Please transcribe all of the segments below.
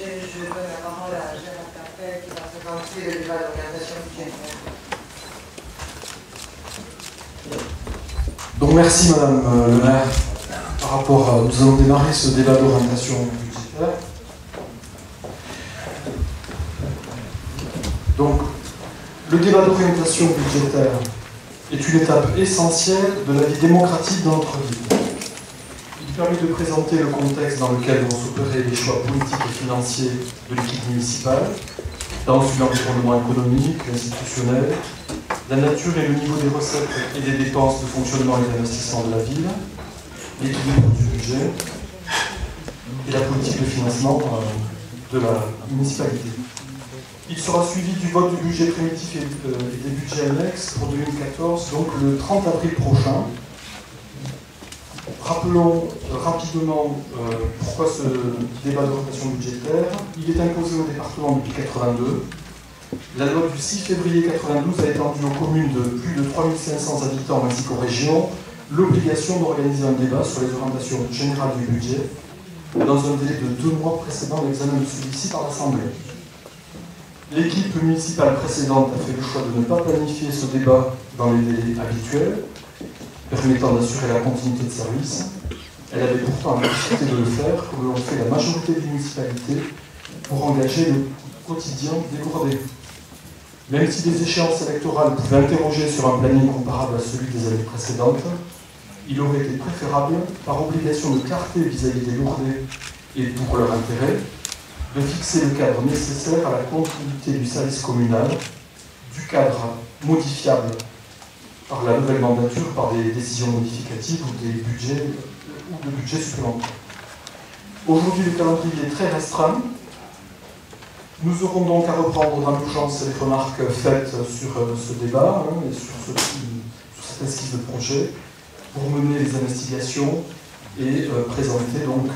Je donne la parole à Gérard Capet qui va présenter le débat d'orientation budgétaire. Donc merci Madame le maire. Par rapport à, nous allons démarrer ce débat d'orientation budgétaire. Donc le débat d'orientation budgétaire est une étape essentielle de la vie démocratique dans notre ville. Il permet de présenter le contexte dans lequel vont s'opérer les choix politiques et financiers de l'équipe municipale, dans un environnement économique, institutionnel, la nature et le niveau des recettes et des dépenses de fonctionnement et d'investissement de la ville, l'équilibre du budget et la politique de financement de la municipalité. Il sera suivi du vote du budget primitif et des budgets annexes pour 2014, donc le 30 avril prochain. Rappelons rapidement pourquoi ce débat d'orientation budgétaire. Il est imposé au département depuis 1982. La loi du 6 février 1992 a étendu aux communes de plus de 3500 habitants ainsi qu'aux régions l'obligation d'organiser un débat sur les orientations générales du budget dans un délai de 2 mois précédant l'examen de celui-ci par l'Assemblée. L'équipe municipale précédente a fait le choix de ne pas planifier ce débat dans les délais habituels, permettant d'assurer la continuité de service. Elle avait pourtant la nécessité de le faire, comme l'ont fait la majorité des municipalités, pour engager le quotidien dégourdé. Même si les échéances électorales pouvaient interroger sur un planning comparable à celui des années précédentes, il aurait été préférable, par obligation de clarté vis-à-vis des Lourdais et pour leur intérêt, de fixer le cadre nécessaire à la continuité du service communal, du cadre modifiable par la nouvelle mandature, par des décisions modificatives ou des budgets ou de budgets supplémentaires. Aujourd'hui, le calendrier est très restreint. Nous aurons donc à reprendre dans l'urgence les remarques faites sur ce débat et sur cette esquisse de projet pour mener les investigations et présenter donc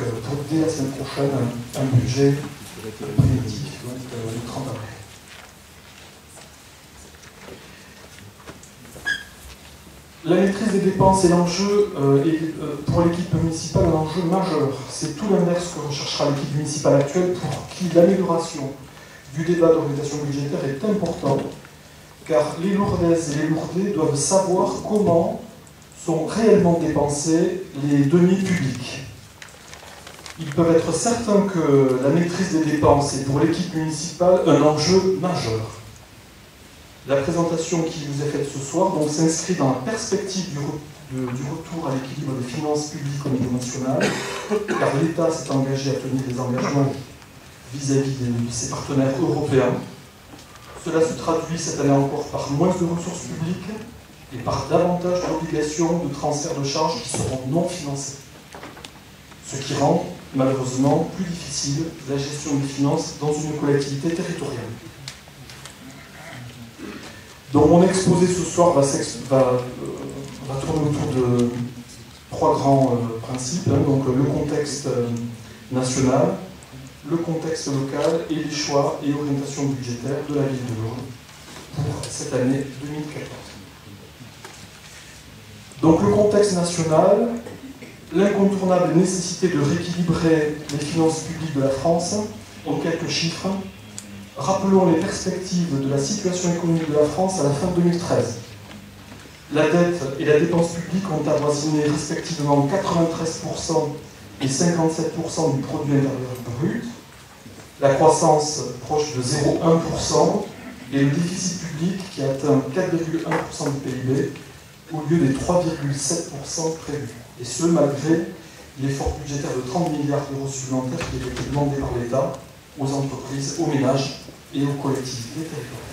dès la semaine prochaine un budget primitif, donc le 30 avril. La maîtrise des dépenses est l'enjeu, pour l'équipe municipale, un enjeu majeur. C'est tout l'inverse que recherchera l'équipe municipale actuelle pour qui l'amélioration du débat d'orientation budgétaire est importante, car les Lourdaises et les Lourdais doivent savoir comment sont réellement dépensés les deniers publics. Ils peuvent être certains que la maîtrise des dépenses est pour l'équipe municipale un enjeu majeur. La présentation qui vous est faite ce soir s'inscrit dans la perspective du retour à l'équilibre des finances publiques au niveau national, car l'État s'est engagé à tenir des engagements vis-à-vis de ses partenaires européens. Cela se traduit cette année encore par moins de ressources publiques et par davantage d'obligations de transfert de charges qui seront non financées. Ce qui rend malheureusement plus difficile la gestion des finances dans une collectivité territoriale. Donc mon exposé ce soir va tourner autour de 3 grands principes, donc le contexte national, le contexte local et les choix et orientations budgétaires de la ville de Lourdes pour cette année 2014. Donc le contexte national, l'incontournable nécessité de rééquilibrer les finances publiques de la France, en quelques chiffres. Rappelons les perspectives de la situation économique de la France à la fin 2013. La dette et la dépense publique ont avoisiné respectivement 93% et 57% du produit intérieur brut, la croissance proche de 0,1% et le déficit public qui atteint 4,1% du PIB au lieu des 3,7% prévus. Et ce, malgré l'effort budgétaire de 30 milliards d'euros supplémentaires qui a été demandé par l'État aux entreprises, aux ménages et aux collectivités territoriales.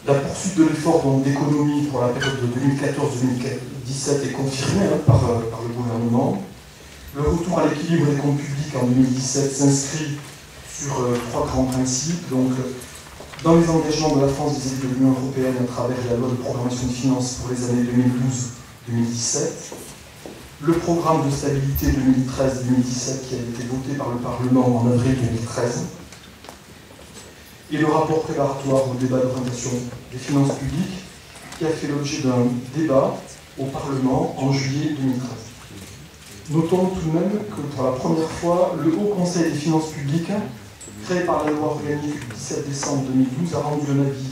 La poursuite de l'effort d'économie pour la période de 2014-2017 est confirmée par le gouvernement. Le retour à l'équilibre des comptes publics en 2017 s'inscrit sur 3 grands principes. Donc, dans les engagements de la France vis-à-vis de l'Union européenne à travers la loi de programmation de finances pour les années 2012-2017, le programme de stabilité 2013-2017 qui a été voté par le Parlement en avril 2013, et le rapport préparatoire au débat d'orientation des finances publiques qui a fait l'objet d'un débat au Parlement en juillet 2013. Notons tout de même que pour la première fois, le Haut Conseil des finances publiques, créé par la loi organique du 17 décembre 2012, a rendu un avis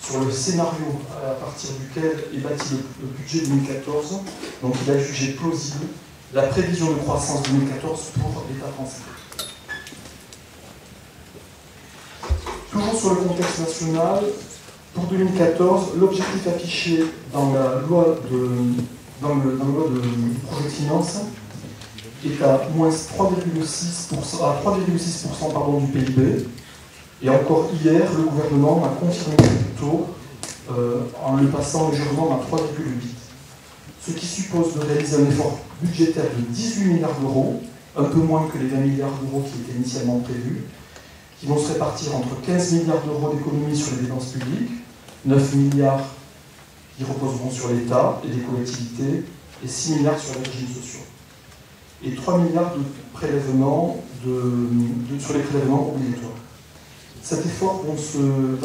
sur le scénario à partir duquel est bâti le budget 2014. Donc il a jugé plausible la prévision de croissance 2014 pour l'État français. Toujours sur le contexte national, pour 2014, l'objectif affiché dans la loi de projet de finances est à moins 3,6% du PIB. Et encore hier, le gouvernement a confirmé ce taux en le passant légèrement à 3,8. Ce qui suppose de réaliser un effort budgétaire de 18 milliards d'euros, un peu moins que les 20 milliards d'euros qui étaient initialement prévus, qui vont se répartir entre 15 milliards d'euros d'économies sur les dépenses publiques, 9 milliards qui reposeront sur l'État et les collectivités, et 6 milliards sur les régimes sociaux. Et 3 milliards de prélèvements sur les prélèvements obligatoires. Cet effort va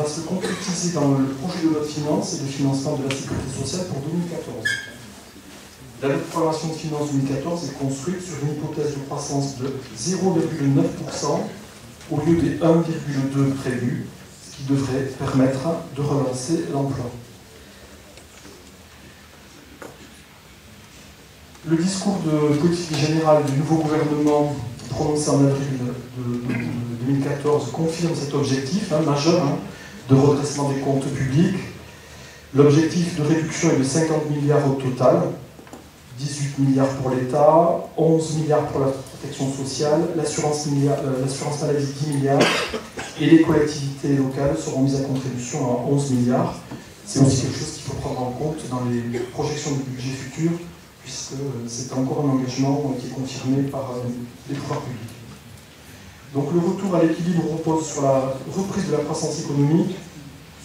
se concrétiser dans le projet de loi de finances et de financement de la sécurité sociale pour 2014. La loi de programmation de finances 2014 est construite sur une hypothèse de croissance de 0,9% au lieu des 1,2 prévus, ce qui devrait permettre de relancer l'emploi. Le discours de politique générale du nouveau gouvernement prononcé en avril de 2014 confirme cet objectif majeur de redressement des comptes publics. L'objectif de réduction est de 50 milliards au total, 18 milliards pour l'État, 11 milliards pour la protection sociale, l'assurance maladie 10 milliards, et les collectivités locales seront mises à contribution à 11 milliards. C'est aussi quelque chose qu'il faut prendre en compte dans les projections de budget futur, puisque c'est encore un engagement qui est confirmé par les pouvoirs publics. Donc le retour à l'équilibre repose sur la reprise de la croissance économique,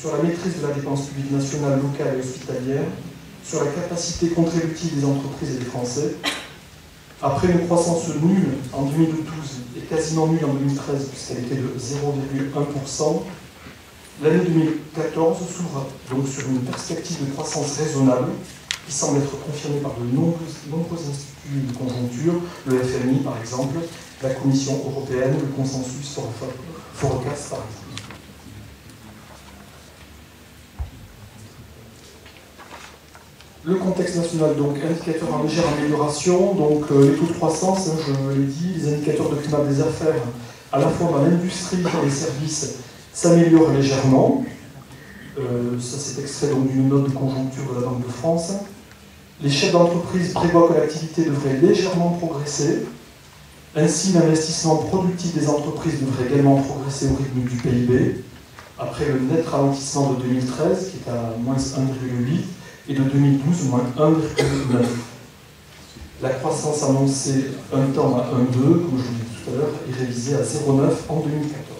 sur la maîtrise de la dépense publique nationale, locale et hospitalière, sur la capacité contributive des entreprises et des Français. Après une croissance nulle en 2012 et quasiment nulle en 2013, puisqu'elle était de 0,1%, l'année 2014 s'ouvre donc sur une perspective de croissance raisonnable qui semble être confirmée par de nombreux instituts de conjoncture, le FMI par exemple, la Commission européenne, le consensus Forecast par exemple. Le contexte national, donc indicateurs en légère amélioration, donc les taux de croissance, je l'ai dit, les indicateurs de climat des affaires, à la fois dans l'industrie et les services, s'améliorent légèrement. Ça c'est extrait d'une note de conjoncture de la Banque de France. Les chefs d'entreprise prévoient que l'activité devrait légèrement progresser. Ainsi, l'investissement productif des entreprises devrait également progresser au rythme du PIB, après le net ralentissement de 2013, qui est à moins 1,8, et de 2012, moins 1,9. La croissance annoncée un temps à 1,2, comme je vous l'ai dit tout à l'heure, est révisée à 0,9 en 2014.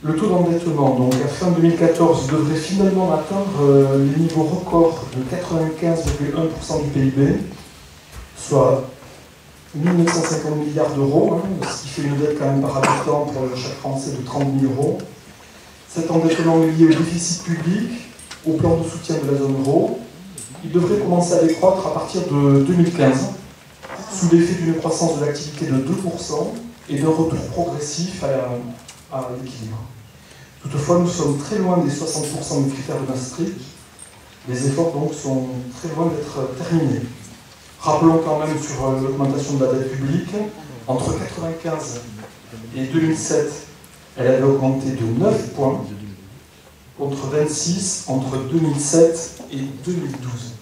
Le taux d'endettement, donc à fin 2014, devrait finalement atteindre les niveaux records de 95,1% du PIB, soit 1 950 milliards d'euros, ce qui fait une dette quand même par habitant pour chaque Français de 30 000 euros. Cet endettement est lié au déficit public, au plan de soutien de la zone euro. Il devrait commencer à décroître à partir de 2015, sous l'effet d'une croissance de l'activité de 2% et d'un retour progressif à l'équilibre. Toutefois, nous sommes très loin des 60% du critère de Maastricht. Les efforts donc sont très loin d'être terminés. Rappelons quand même sur l'augmentation de la dette publique, entre 1995 et 2007, elle avait augmenté de 9 points, contre 26 entre 2007 et 2012.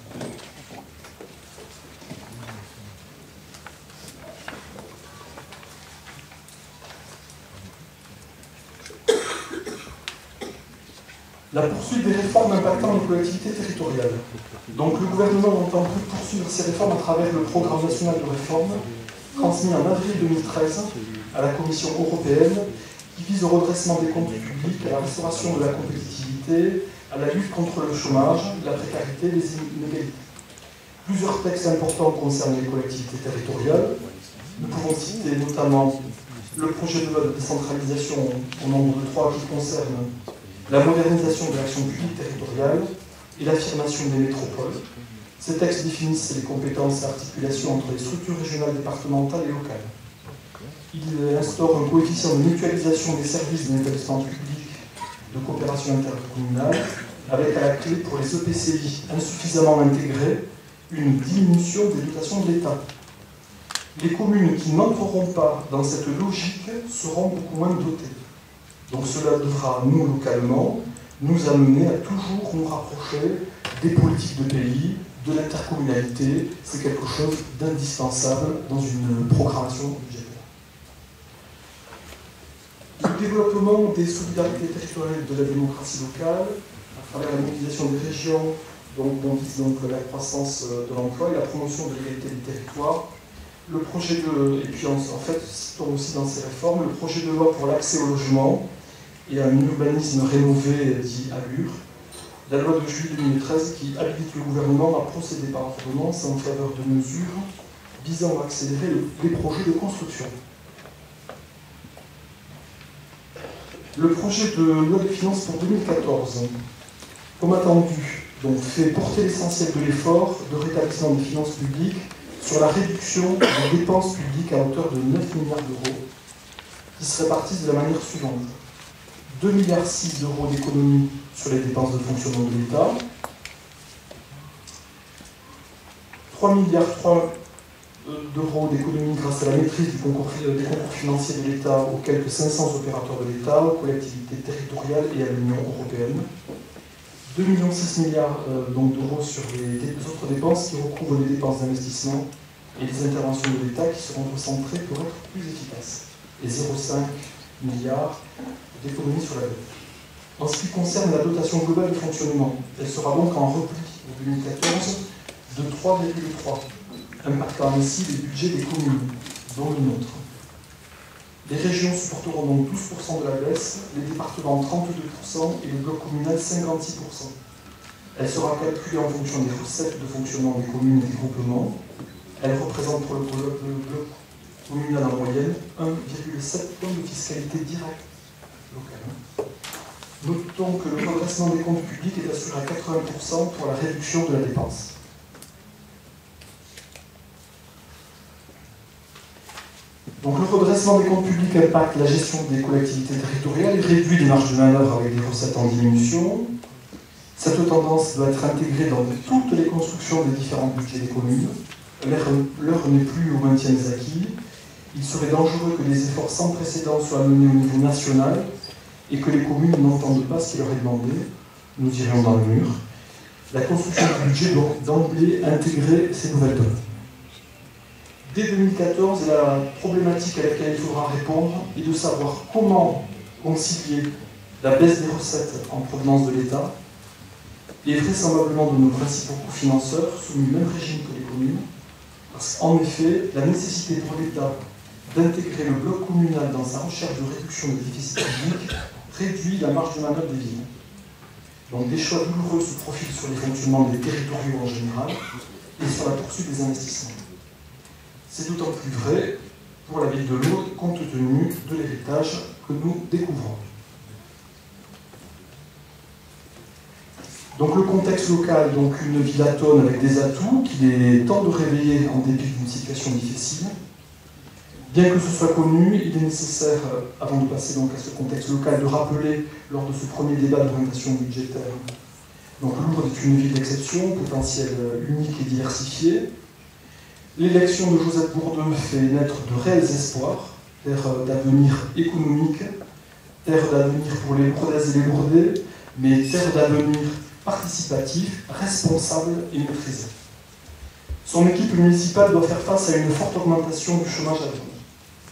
La poursuite des réformes impactant les collectivités territoriales. Donc le gouvernement entend poursuivre ces réformes à travers le programme national de réforme transmis en avril 2013 à la Commission européenne qui vise au redressement des comptes publics, à la restauration de la compétitivité, à la lutte contre le chômage, la précarité, les inégalités. Plusieurs textes importants concernent les collectivités territoriales. Nous pouvons citer notamment le projet de loi de décentralisation au nombre de 3 qui concerne la modernisation de l'action publique territoriale, et l'affirmation des métropoles. Ces textes définissent les compétences et articulations entre les structures régionales, départementales et locales. Il instaure un coefficient de mutualisation des services d'un établissement public de coopération intercommunale, avec à la clé pour les EPCI insuffisamment intégrés une diminution des dotations de l'État. Les communes qui n'entreront pas dans cette logique seront beaucoup moins dotées. Donc cela devra, nous, localement, nous amener à toujours nous rapprocher des politiques de pays, de l'intercommunalité. C'est quelque chose d'indispensable dans une programmation budgétaire. Le développement des solidarités territoriales de la démocratie locale, à travers la mobilisation des régions, dont vise donc la croissance de l'emploi et la promotion de l'égalité des territoires. Le projet de, et puis en fait, citons aussi dans ces réformes, le projet de loi pour l'accès au logement et un urbanisme rénové dit ALUR, la loi de juillet 2013 qui habilite le gouvernement à procéder par ordonnance en faveur de mesures visant à accélérer les projets de construction. Le projet de loi de finances pour 2014, comme attendu, donc, fait porter l'essentiel de l'effort de rétablissement des finances publiques sur la réduction des dépenses publiques à hauteur de 9 milliards d'euros, qui se répartissent de la manière suivante. 2,6 milliards d'euros d'économies sur les dépenses de fonctionnement de l'État, 3,3 milliards d'euros d'économies grâce à la maîtrise des concours financiers de l'État aux quelques 500 opérateurs de l'État, aux collectivités territoriales et à l'Union européenne. 2,6 milliards d'euros sur les autres dépenses qui recouvrent les dépenses d'investissement et les interventions de l'État qui seront recentrées pour être plus efficaces. Et 0,5 milliards d'économies sur la dette. En ce qui concerne la dotation globale de fonctionnement, elle sera donc en repli en 2014 de 3,3, impactant ainsi les budgets des communes, dont le nôtre. Les régions supporteront donc 12% de la baisse, les départements 32% et le bloc communal 56%. Elle sera calculée en fonction des recettes de fonctionnement des communes et des groupements. Elle représente pour le bloc communal en moyenne 1,7 tonnes de fiscalité directe locale. Notons que le redressement des comptes publics est assuré à 80% pour la réduction de la dépense. Donc le redressement des comptes publics impacte la gestion des collectivités territoriales et réduit les marges de manœuvre avec des recettes en diminution. Cette tendance doit être intégrée dans toutes les constructions des différents budgets des communes. L'heure n'est plus au maintien des acquis. Il serait dangereux que des efforts sans précédent soient menés au niveau national et que les communes n'entendent pas ce qui leur est demandé. Nous irions dans le mur. La construction du budget doit d'emblée intégrer ces nouvelles données. Dès 2014, la problématique à laquelle il faudra répondre est de savoir comment concilier la baisse des recettes en provenance de l'État et vraisemblablement de nos principaux financeurs soumis au même régime que les communes, parce qu'en effet, la nécessité pour l'État d'intégrer le bloc communal dans sa recherche de réduction des déficits publics réduit la marge de manœuvre des villes. Donc des choix douloureux se profilent sur les fonctionnements des territoriaux en général et sur la poursuite des investissements. C'est d'autant plus vrai pour la ville de Lourdes, compte tenu de l'héritage que nous découvrons. Donc le contexte local, donc une ville atone avec des atouts qu'il est temps de réveiller en dépit d'une situation difficile. Bien que ce soit connu, il est nécessaire, avant de passer donc à ce contexte local, de rappeler lors de ce premier débat d'orientation budgétaire. Donc Lourdes est une ville d'exception, potentiel unique et diversifié. L'élection de Josette Bourdeux fait naître de réels espoirs, terre d'avenir économique, terre d'avenir pour les Lourdaises et les Lourdais, mais terre d'avenir participatif, responsable et maîtrisé. Son équipe municipale doit faire face à une forte augmentation du chômage à venir.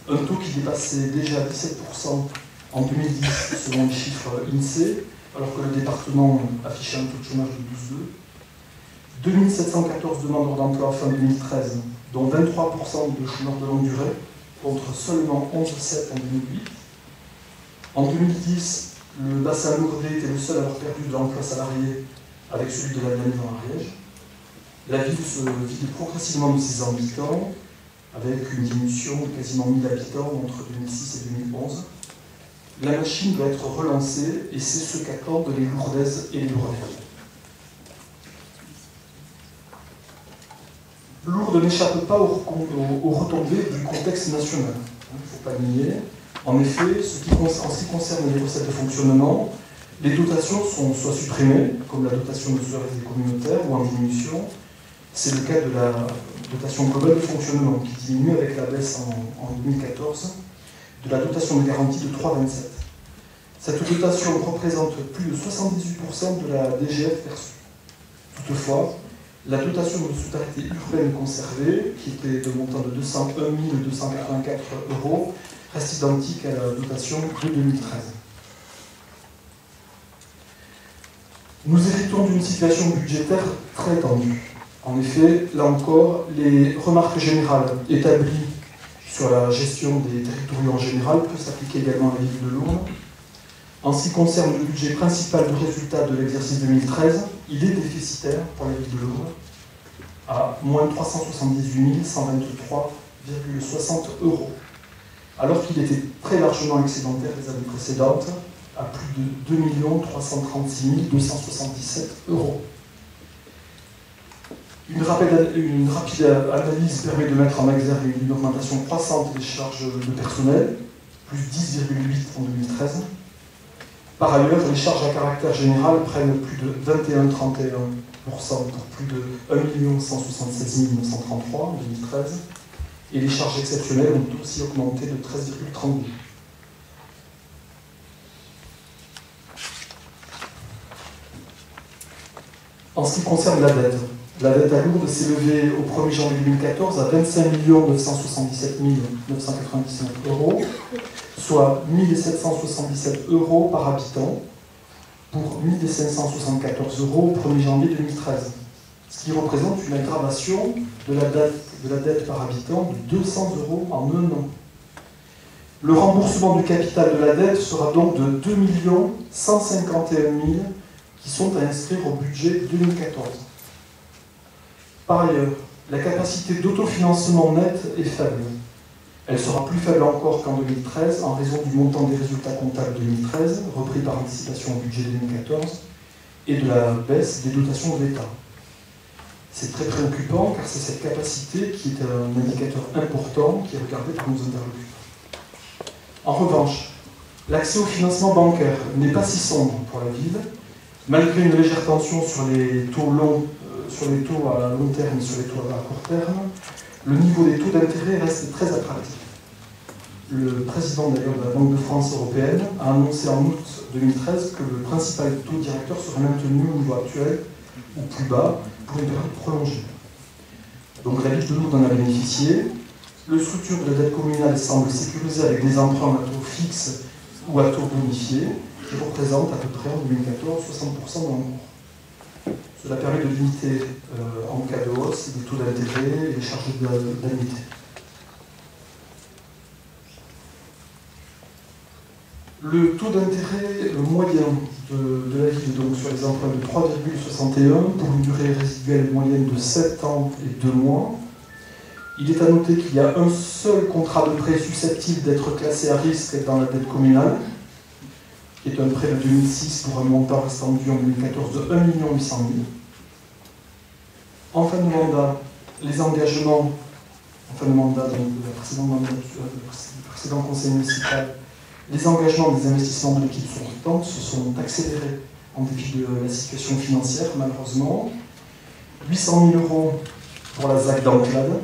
Un taux qui dépassait déjà 17% en 2010 selon les chiffres INSEE, alors que le département affichait un taux de chômage de 12,2%. 2714 demandeurs d'emploi fin 2013, dont 23% de chômeurs de longue durée, contre seulement 11,7 en 2008. En 2010, le bassin lourdais était le seul à avoir perdu de l'emploi salarié avec celui de la Vienne dans l'Ariège. La ville se vide progressivement de ses habitants, avec une diminution de quasiment 1000 habitants entre 2006 et 2011. La machine doit être relancée et c'est ce qu'attendent les Lourdaises et les Lourdais. Lourdes n'échappe pas aux retombées du contexte national. Il ne faut pas nier. En effet, en ce qui concerne les recettes de fonctionnement, les dotations sont soit supprimées, comme la dotation de solidarité communautaire, ou en diminution. C'est le cas de la dotation globale de fonctionnement, qui diminue avec la baisse en 2014 de la dotation de garantie de 3,27. Cette dotation représente plus de 78% de la DGF perçue. Toutefois, la dotation de solidarité urbaine conservée, qui était de montant de 201 284 €, reste identique à la dotation de 2013. Nous héritons d'une situation budgétaire très tendue. En effet, là encore, les remarques générales établies sur la gestion des territoires en général peuvent s'appliquer également à la ville de Lourdes. En ce qui concerne le budget principal de résultat de l'exercice 2013, il est déficitaire pour la ville de Lourdes à moins 378 123,60 €, alors qu'il était très largement excédentaire les années précédentes, à plus de 2 336 277 €. Une rapide analyse permet de mettre en exergue une augmentation croissante des charges de personnel, plus 10,8 en 2013. Par ailleurs, les charges à caractère général prennent plus de 21,31% pour plus de 1 176 933 en 2013, et les charges exceptionnelles ont aussi augmenté de 13,32%. En ce qui concerne la dette à Lourdes s'est levée au 1er janvier 2014 à 25 977 999 €, soit 1 777 € par habitant, pour 1 574 € au 1er janvier 2013, ce qui représente une aggravation de la dette par habitant de 200 € en un an. Le remboursement du capital de la dette sera donc de 2 151 000 € qui sont à inscrire au budget 2014. Par ailleurs, la capacité d'autofinancement net est faible. Elle sera plus faible encore qu'en 2013 en raison du montant des résultats comptables 2013, repris par anticipation au budget 2014, et de la baisse des dotations de l'État. C'est très préoccupant car c'est cette capacité qui est un indicateur important qui est regardé par nos interlocuteurs. En revanche, l'accès au financement bancaire n'est pas si sombre pour la ville, malgré une légère tension sur les taux à long terme et sur les taux à court terme. Le niveau des taux d'intérêt reste très attractif. Le président d'ailleurs de la Banque de France européenne a annoncé en août 2013 que le principal taux directeur serait maintenu au niveau actuel ou plus bas pour une période prolongée. Donc la ville de Lourdes en a bénéficié. Le structure de la dette communale semble sécurisée avec des emprunts à taux fixe ou à taux bonifié qui représentent à peu près en 2014 60% de l'encours. Cela permet de limiter en cas de hausse les taux d'intérêt et les charges d'annuité. Le taux d'intérêt moyen de la ville donc, sur les emprunts de 3,61 pour une durée résiduelle moyenne de 7 ans et 2 mois. Il est à noter qu'il y a un seul contrat de prêt susceptible d'être classé à risque dans la dette communale, qui est un prêt de 2006 pour un montant restant dû en 2014 de 1 800 000 €. En fin de mandat, les engagements, en fin de mandat donc, de la précédent conseil municipal, les engagements des investissements de l'équipe sortante se sont accélérés en dépit de la situation financière, malheureusement. 800 000 € pour la ZAC d'Enclade,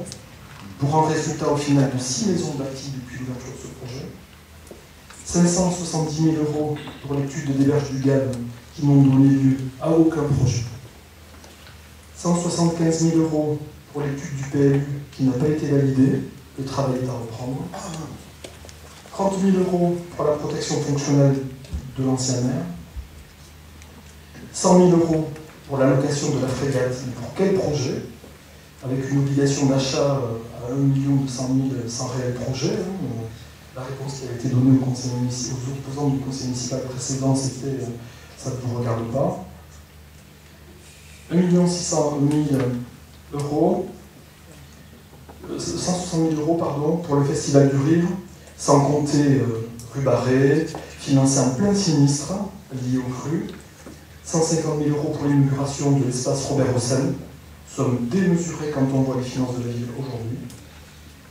pour un résultat au final de 6 maisons bâties depuis l'ouverture de ce projet. 570 000 € pour l'étude des berges du Gave qui n'ont donné lieu à aucun projet. 175 000 € pour l'étude du PLU qui n'a pas été validée, le travail est à reprendre. 30 000 € pour la protection fonctionnelle de l'ancien maire. 100 000 € pour la location de la frégate. Mais pour quel projet? Avec une obligation d'achat à 1 200 000 sans réel projet. La réponse qui a été donnée aux opposants du conseil municipal précédent, c'était ça ne vous regarde pas. 1 600 000 €, 160 000 € pardon, pour le Festival du Rire, sans compter rue Barré, financé en plein sinistre lié aux crues. 150 000 € pour l'inauguration de l'espace Robert Hossein, somme démesurée quand on voit les finances de la ville aujourd'hui.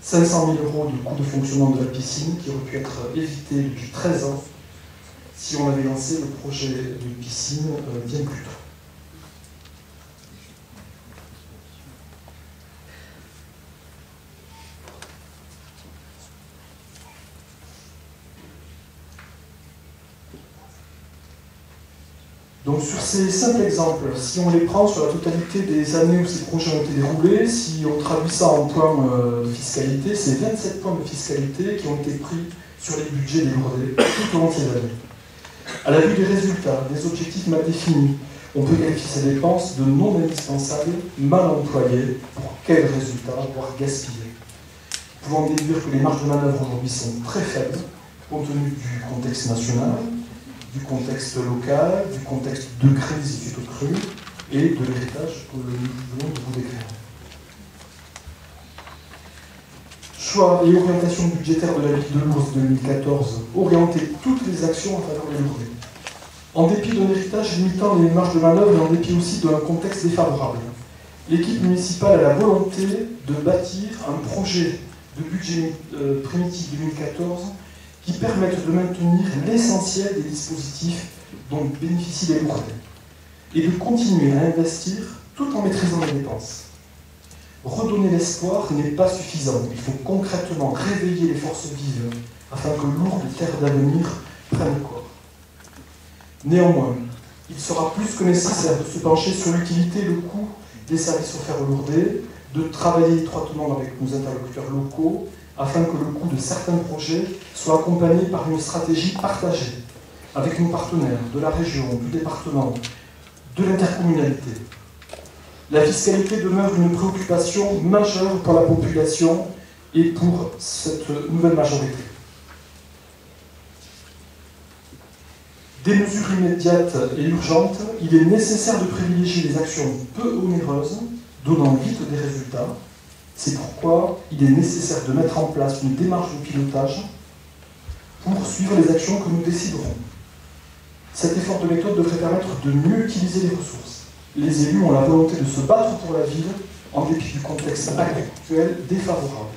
500 000 € de coût de fonctionnement de la piscine qui aurait pu être évité depuis 13 ans si on avait lancé le projet de piscine bien plus tôt. Donc sur ces simples exemples, si on les prend sur la totalité des années où ces projets ont été déroulés, si on traduit ça en points de fiscalité, c'est 27 points de fiscalité qui ont été pris sur les budgets des Lourdais tout au long de ces années. À la vue des résultats, des objectifs mal définis, on peut qualifier ces dépenses de non indispensables, mal employées, pour quels résultats, voire gaspillées. Nous pouvons déduire que les marges de manœuvre aujourd'hui sont très faibles, compte tenu du contexte national, du contexte local, du contexte de crise suite aux crues et de l'héritage que nous venons de vous décrire. Choix et orientation budgétaire de la ville de Lourdes 2014, orienter toutes les actions en faveur des Lourdais. En dépit d'un héritage limitant les marges de manœuvre et en dépit aussi d'un contexte défavorable, l'équipe municipale a la volonté de bâtir un projet de budget primitif 2014 qui permettent de maintenir l'essentiel des dispositifs dont bénéficient les Lourdais et de continuer à investir tout en maîtrisant les dépenses. Redonner l'espoir n'est pas suffisant. Il faut concrètement réveiller les forces vives afin que Lourdes, terre d'avenir, prenne corps. Néanmoins, il sera plus que nécessaire de se pencher sur l'utilité et le coût des services offerts aux Lourdais, de travailler étroitement avec nos interlocuteurs locaux afin que le coût de certains projets soit accompagné par une stratégie partagée avec nos partenaires de la région, du département, de l'intercommunalité. La fiscalité demeure une préoccupation majeure pour la population et pour cette nouvelle majorité. Des mesures immédiates et urgentes, il est nécessaire de privilégier les actions peu onéreuses, donnant vite des résultats. C'est pourquoi il est nécessaire de mettre en place une démarche de pilotage pour suivre les actions que nous déciderons. Cet effort de méthode devrait permettre de mieux utiliser les ressources. Les élus ont la volonté de se battre pour la ville en dépit du contexte actuel défavorable.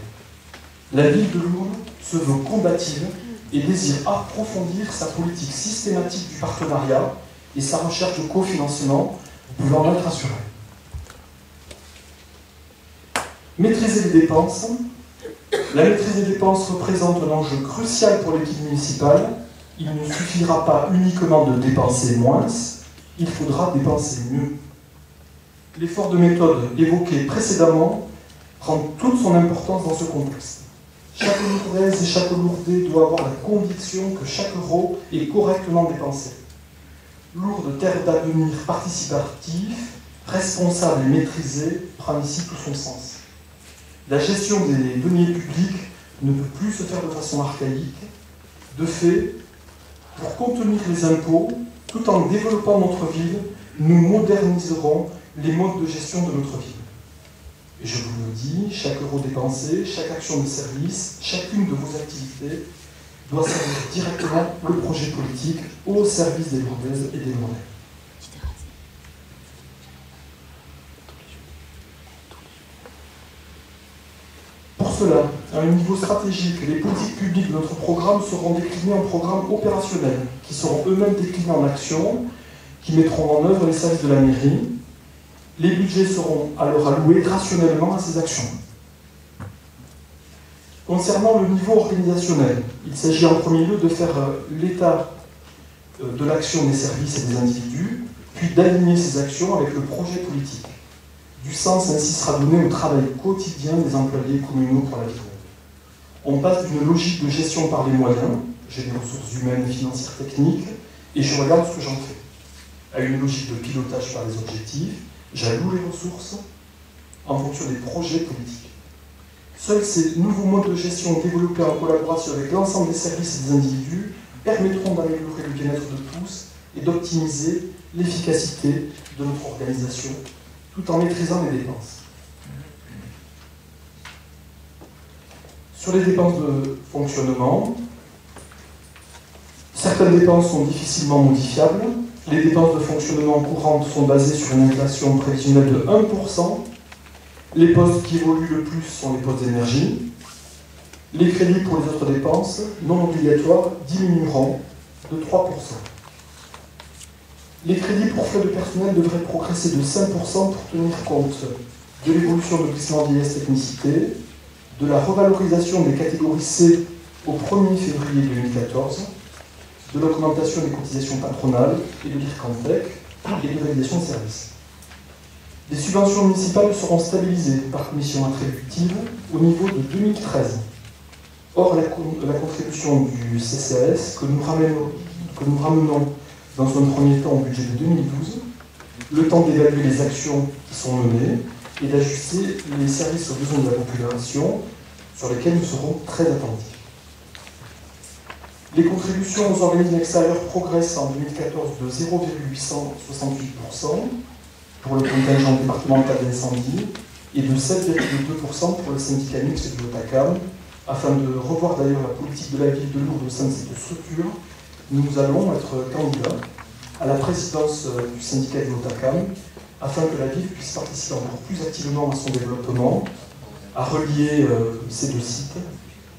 La ville de Lourdes se veut combative et désire approfondir sa politique systématique du partenariat et sa recherche de cofinancement, vous pouvez en être assuré. Maîtriser les dépenses. La maîtrise des dépenses représente un enjeu crucial pour l'équipe municipale. Il ne suffira pas uniquement de dépenser moins, il faudra dépenser mieux. L'effort de méthode évoqué précédemment prend toute son importance dans ce contexte. Chaque Lourdaise et chaque Lourdais doit avoir la conviction que chaque euro est correctement dépensé. Lourdes, terre d'avenir participatif, responsable et maîtrisé, prend ici tout son sens. La gestion des deniers publics ne peut plus se faire de façon archaïque. De fait, pour contenir les impôts, tout en développant notre ville, nous moderniserons les modes de gestion de notre ville. Et je vous le dis, chaque euro dépensé, chaque action de service, chacune de vos activités doit servir directement le projet politique au service des Lourdaises et des Lourdais. Pour cela, à un niveau stratégique, les politiques publiques de notre programme seront déclinées en programmes opérationnels, qui seront eux-mêmes déclinés en actions, qui mettront en œuvre les services de la mairie. Les budgets seront alors alloués rationnellement à ces actions. Concernant le niveau organisationnel, il s'agit en premier lieu de faire l'état de l'action des services et des individus, puis d'aligner ces actions avec le projet politique. Du sens ainsi sera donné au travail quotidien des employés communaux pour la ville. On passe d'une logique de gestion par les moyens, j'ai des ressources humaines, financières, techniques, et je regarde ce que j'en fais, à une logique de pilotage par les objectifs, j'alloue les ressources en fonction des projets politiques. Seuls ces nouveaux modes de gestion développés en collaboration avec l'ensemble des services et des individus permettront d'améliorer le bien-être de tous et d'optimiser l'efficacité de notre organisation tout en maîtrisant les dépenses. Sur les dépenses de fonctionnement, certaines dépenses sont difficilement modifiables. Les dépenses de fonctionnement courantes sont basées sur une inflation prévisionnelle de 1%, Les postes qui évoluent le plus sont les postes d'énergie. Les crédits pour les autres dépenses non obligatoires diminueront de 3%. Les crédits pour frais de personnel devraient progresser de 5% pour tenir compte de l'évolution de glissement vieillesse technicité, de la revalorisation des catégories C au 1er février 2014, de l'augmentation des cotisations patronales et de l'IRCANTEC et de validation de services. Les subventions municipales seront stabilisées par commission attributive au niveau de 2013. Or, la contribution du CCAS que nous ramenons dans un premier temps au budget de 2012, le temps d'évaluer les actions qui sont menées et d'ajuster les services aux besoins de la population sur lesquels nous serons très attentifs. Les contributions aux organismes extérieurs progressent en 2014 de 0,868% pour le contingent départemental d'incendie et de 7,2% pour le syndicat mixte de l'OTACAM. Afin de revoir d'ailleurs la politique de la ville de Lourdes au sein de cette structure, nous allons être candidats à la présidence du syndicat de l'OTACAM afin que la ville puisse participer encore plus activement à son développement, à relier ces deux sites.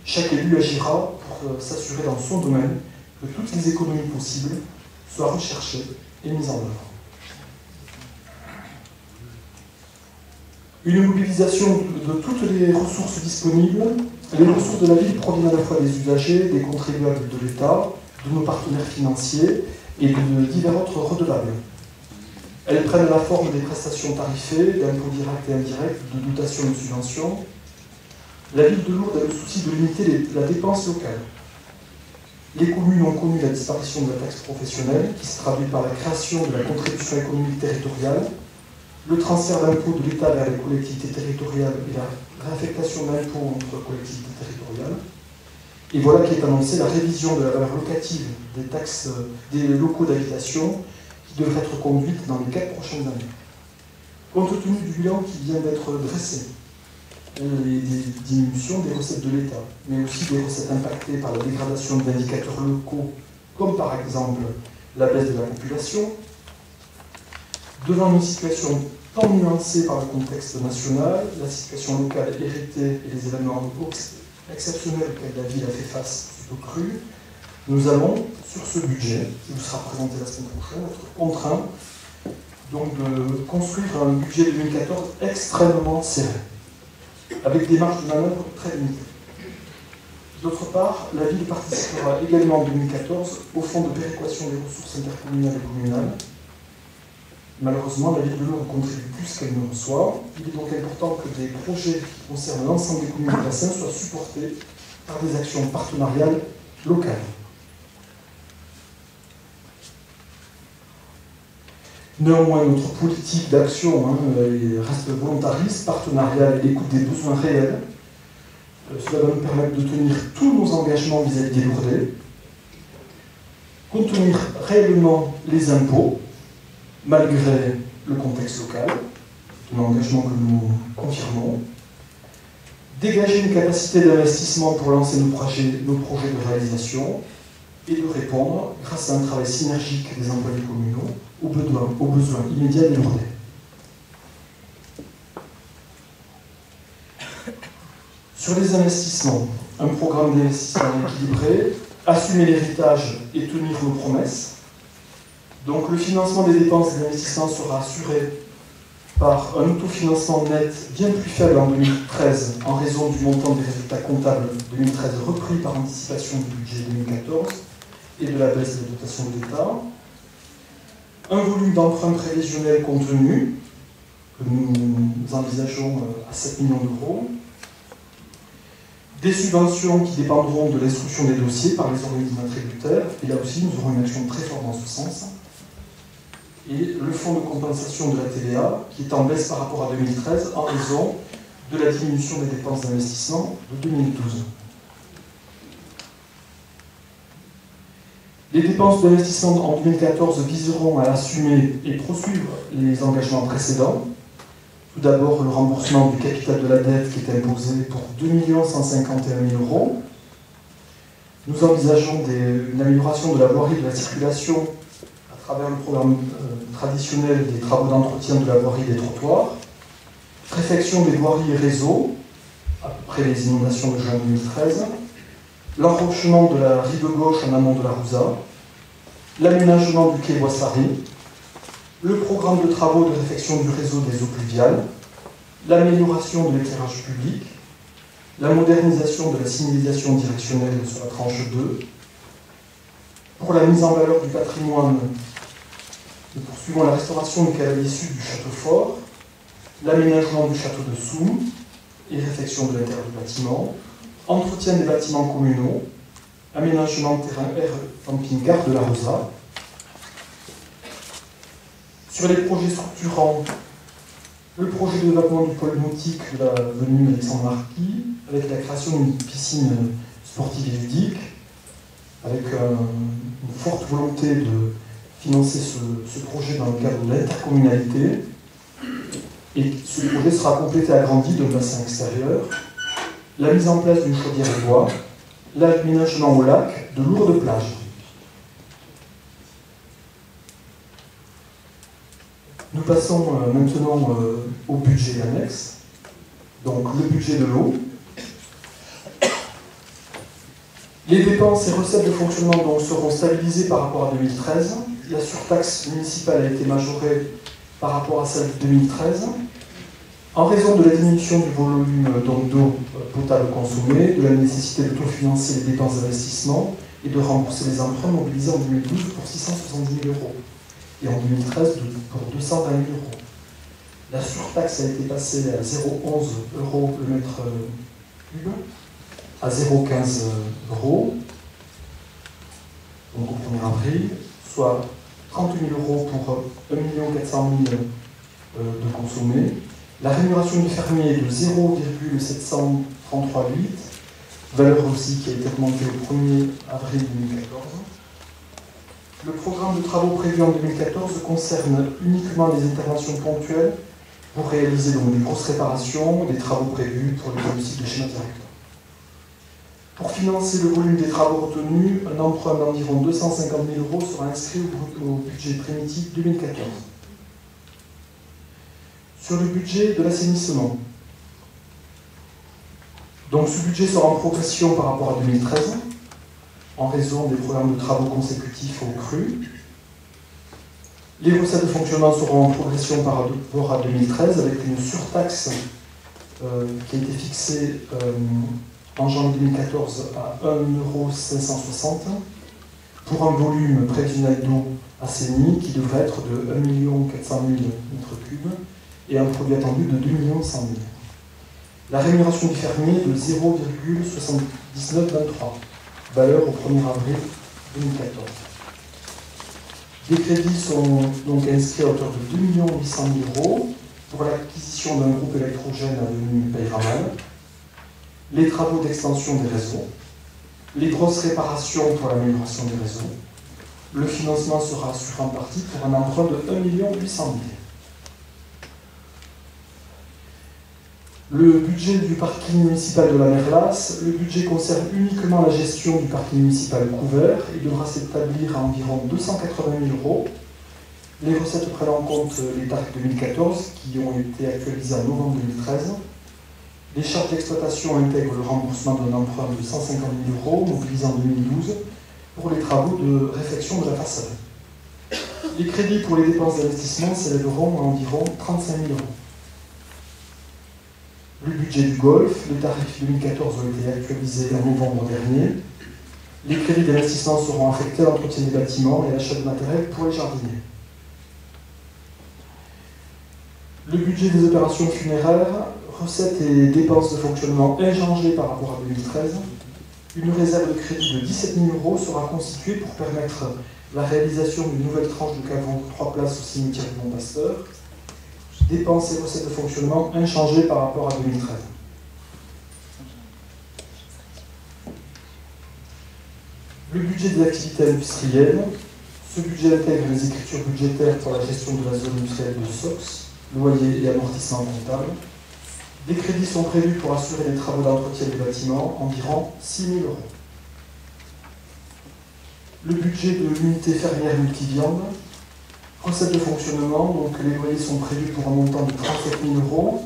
Chaque élu agira pour s'assurer dans son domaine que toutes les économies possibles soient recherchées et mises en œuvre. Une mobilisation de toutes les ressources disponibles. Les ressources de la ville proviennent à la fois des usagers, des contribuables de l'État, de nos partenaires financiers et de divers autres redevables. Elles prennent la forme des prestations tarifées, d'impôts directs et indirects, de dotations et de subventions. La ville de Lourdes a le souci de limiter la dépense locale. Les communes ont connu la disparition de la taxe professionnelle, qui se traduit par la création de la contribution économique territoriale, le transfert d'impôts de l'État vers les collectivités territoriales et la réaffectation d'impôts entre collectivités territoriales. Et voilà qu'est annoncée la révision de la valeur locative des taxes des locaux d'habitation qui devrait être conduite dans les 4 prochaines années. Compte tenu du bilan qui vient d'être dressé, les diminutions des recettes de l'État, mais aussi des recettes impactées par la dégradation d'indicateurs locaux, comme par exemple la baisse de la population, devant une situation tant nuancée par le contexte national, la situation locale héritée et les événements exceptionnels auxquels la ville a fait face plutôt crus, nous allons, sur ce budget, qui vous sera présenté la semaine prochaine, être contraints donc de construire un budget 2014 extrêmement serré, avec des marges de manœuvre très limitées. D'autre part, la ville participera également en 2014 au fonds de péréquation des ressources intercommunales et communales. Malheureusement, la ville de Lourdes contribue plus qu'elle ne reçoit. Il est donc important que des projets qui concernent l'ensemble des communes du bassin soient supportés par des actions partenariales locales. Néanmoins, notre politique d'action reste volontariste, partenariale et écoute des besoins réels. Cela va nous permettre de tenir tous nos engagements vis-à-vis des Lourdais, contenir réellement les impôts, malgré le contexte local, un engagement que nous confirmons, dégager une capacité d'investissement pour lancer nos projets de réalisation et de répondre, grâce à un travail synergique des employés communaux, aux besoins immédiats des Lourdais. Sur les investissements, un programme d'investissement équilibré, assumer l'héritage et tenir nos promesses. Donc le financement des dépenses et des investissements sera assuré par un autofinancement net bien plus faible en 2013 en raison du montant des résultats comptables 2013 repris par anticipation du budget 2014 et de la baisse des dotations de l'État. Un volume d'emprunt prévisionnel contenu que nous envisageons à 7 millions d'euros. Des subventions qui dépendront de l'instruction des dossiers par les organismes attributaires, et là aussi nous aurons une action très forte dans ce sens. Et le fonds de compensation de la TVA, qui est en baisse par rapport à 2013 en raison de la diminution des dépenses d'investissement de 2012. Les dépenses d'investissement en 2014 viseront à assumer et poursuivre les engagements précédents. Tout d'abord, le remboursement du capital de la dette qui est imposé pour 2 151 000 euros. Nous envisageons une amélioration de la voirie de la circulation à travers le programme traditionnel des travaux d'entretien de la voirie des trottoirs, très réfection des voiries et réseaux, après les inondations de juin 2013, l'enrochement de la rive gauche en amont de la Rouza, l'aménagement du quai Boissari, le programme de travaux de réfection du réseau des eaux pluviales, l'amélioration de l'éclairage public, la modernisation de la signalisation directionnelle sur la tranche 2, pour la mise en valeur du patrimoine, nous poursuivons la restauration du cavalier sud du château fort, l'aménagement du château de Soum et réfection de l'intérieur du bâtiment, entretien des bâtiments communaux, aménagement de terrain air camping-car de la Rosa. Sur les projets structurants, le projet de développement du pôle nautique de l'avenue Alexandre Marquis, avec la création d'une piscine sportive et ludique, avec une forte volonté de financer ce projet dans le cadre de l'intercommunalité. Et ce projet sera complété et agrandi d'un bassin extérieur, la mise en place d'une chaudière de bois, l'aménagement au lac de lourdes plages. Nous passons maintenant au budget annexe, donc le budget de l'eau. Les dépenses et recettes de fonctionnement donc, seront stabilisées par rapport à 2013. La surtaxe municipale a été majorée par rapport à celle de 2013. En raison de la diminution du volume d'eau potable consommée, de la nécessité de financer les dépenses d'investissement et de rembourser les emprunts mobilisés en 2012 pour 670 000 € et en 2013 pour 220 000 €. La surtaxe a été passée à 0,11 € le mètre cube, à 0,15 €, donc au 1er avril, soit 30 000 € pour 1 400 000 de consommés. La rémunération du fermier est de 0,7338, valeur aussi qui a été augmentée au 1er avril 2014. Le programme de travaux prévu en 2014 concerne uniquement les interventions ponctuelles pour réaliser donc des grosses réparations, des travaux prévus pour les réussites de schéma directeur. Pour financer le volume des travaux retenus, un emprunt d'environ 250 000 € sera inscrit au budget primitif 2014. Sur le budget de l'assainissement, donc ce budget sera en progression par rapport à 2013, en raison des programmes de travaux consécutifs au cru. Les recettes de fonctionnement seront en progression par rapport à 2013, avec une surtaxe qui a été fixée en janvier 2014 à 1,560 € pour un volume prévisionnel d'eau assaini qui devrait être de 1 400 000 m3 et un produit attendu de 2 100 000 €. La rémunération du fermier est de 0,7923, valeur au 1er avril 2014. Des crédits sont donc inscrits à hauteur de 2 800 000 € pour l'acquisition d'un groupe électrogène avenue Peyramal, les travaux d'extension des réseaux, les grosses réparations pour l'amélioration des réseaux. Le financement sera assuré en partie pour un emprunt de 1 800 000 €. Le budget du parking municipal de la Merlas, le budget concerne uniquement la gestion du parking municipal couvert. Il devra s'établir à environ 280 000 €. Les recettes prennent en compte les tarifs 2014 qui ont été actualisés en novembre 2013. Les charges d'exploitation intègrent le remboursement d'un emprunt de 150 000 € mobilisé en 2012 pour les travaux de réfection de la façade. Les crédits pour les dépenses d'investissement s'élèveront à environ 35 000 €. Le budget du golf, les tarifs 2014 ont été actualisés en novembre dernier. Les crédits d'investissement seront affectés à l'entretien des bâtiments et à l'achat de matériel pour les jardiniers. Le budget des opérations funéraires, recettes et dépenses de fonctionnement inchangées par rapport à 2013. Une réserve de crédit de 17 000 € sera constituée pour permettre la réalisation d'une nouvelle tranche de caveau 3 places au cimetière de Montpasteur. Dépenses et recettes de fonctionnement inchangées par rapport à 2013. Le budget des activités industrielles. Ce budget intègre les écritures budgétaires pour la gestion de la zone industrielle de SOX, loyer et amortissement comptable. Des crédits sont prévus pour assurer les travaux d'entretien des bâtiments, environ 6 000 €. Le budget de l'unité fermière multiviande. Recettes de fonctionnement, donc les loyers sont prévus pour un montant de 37 000 €.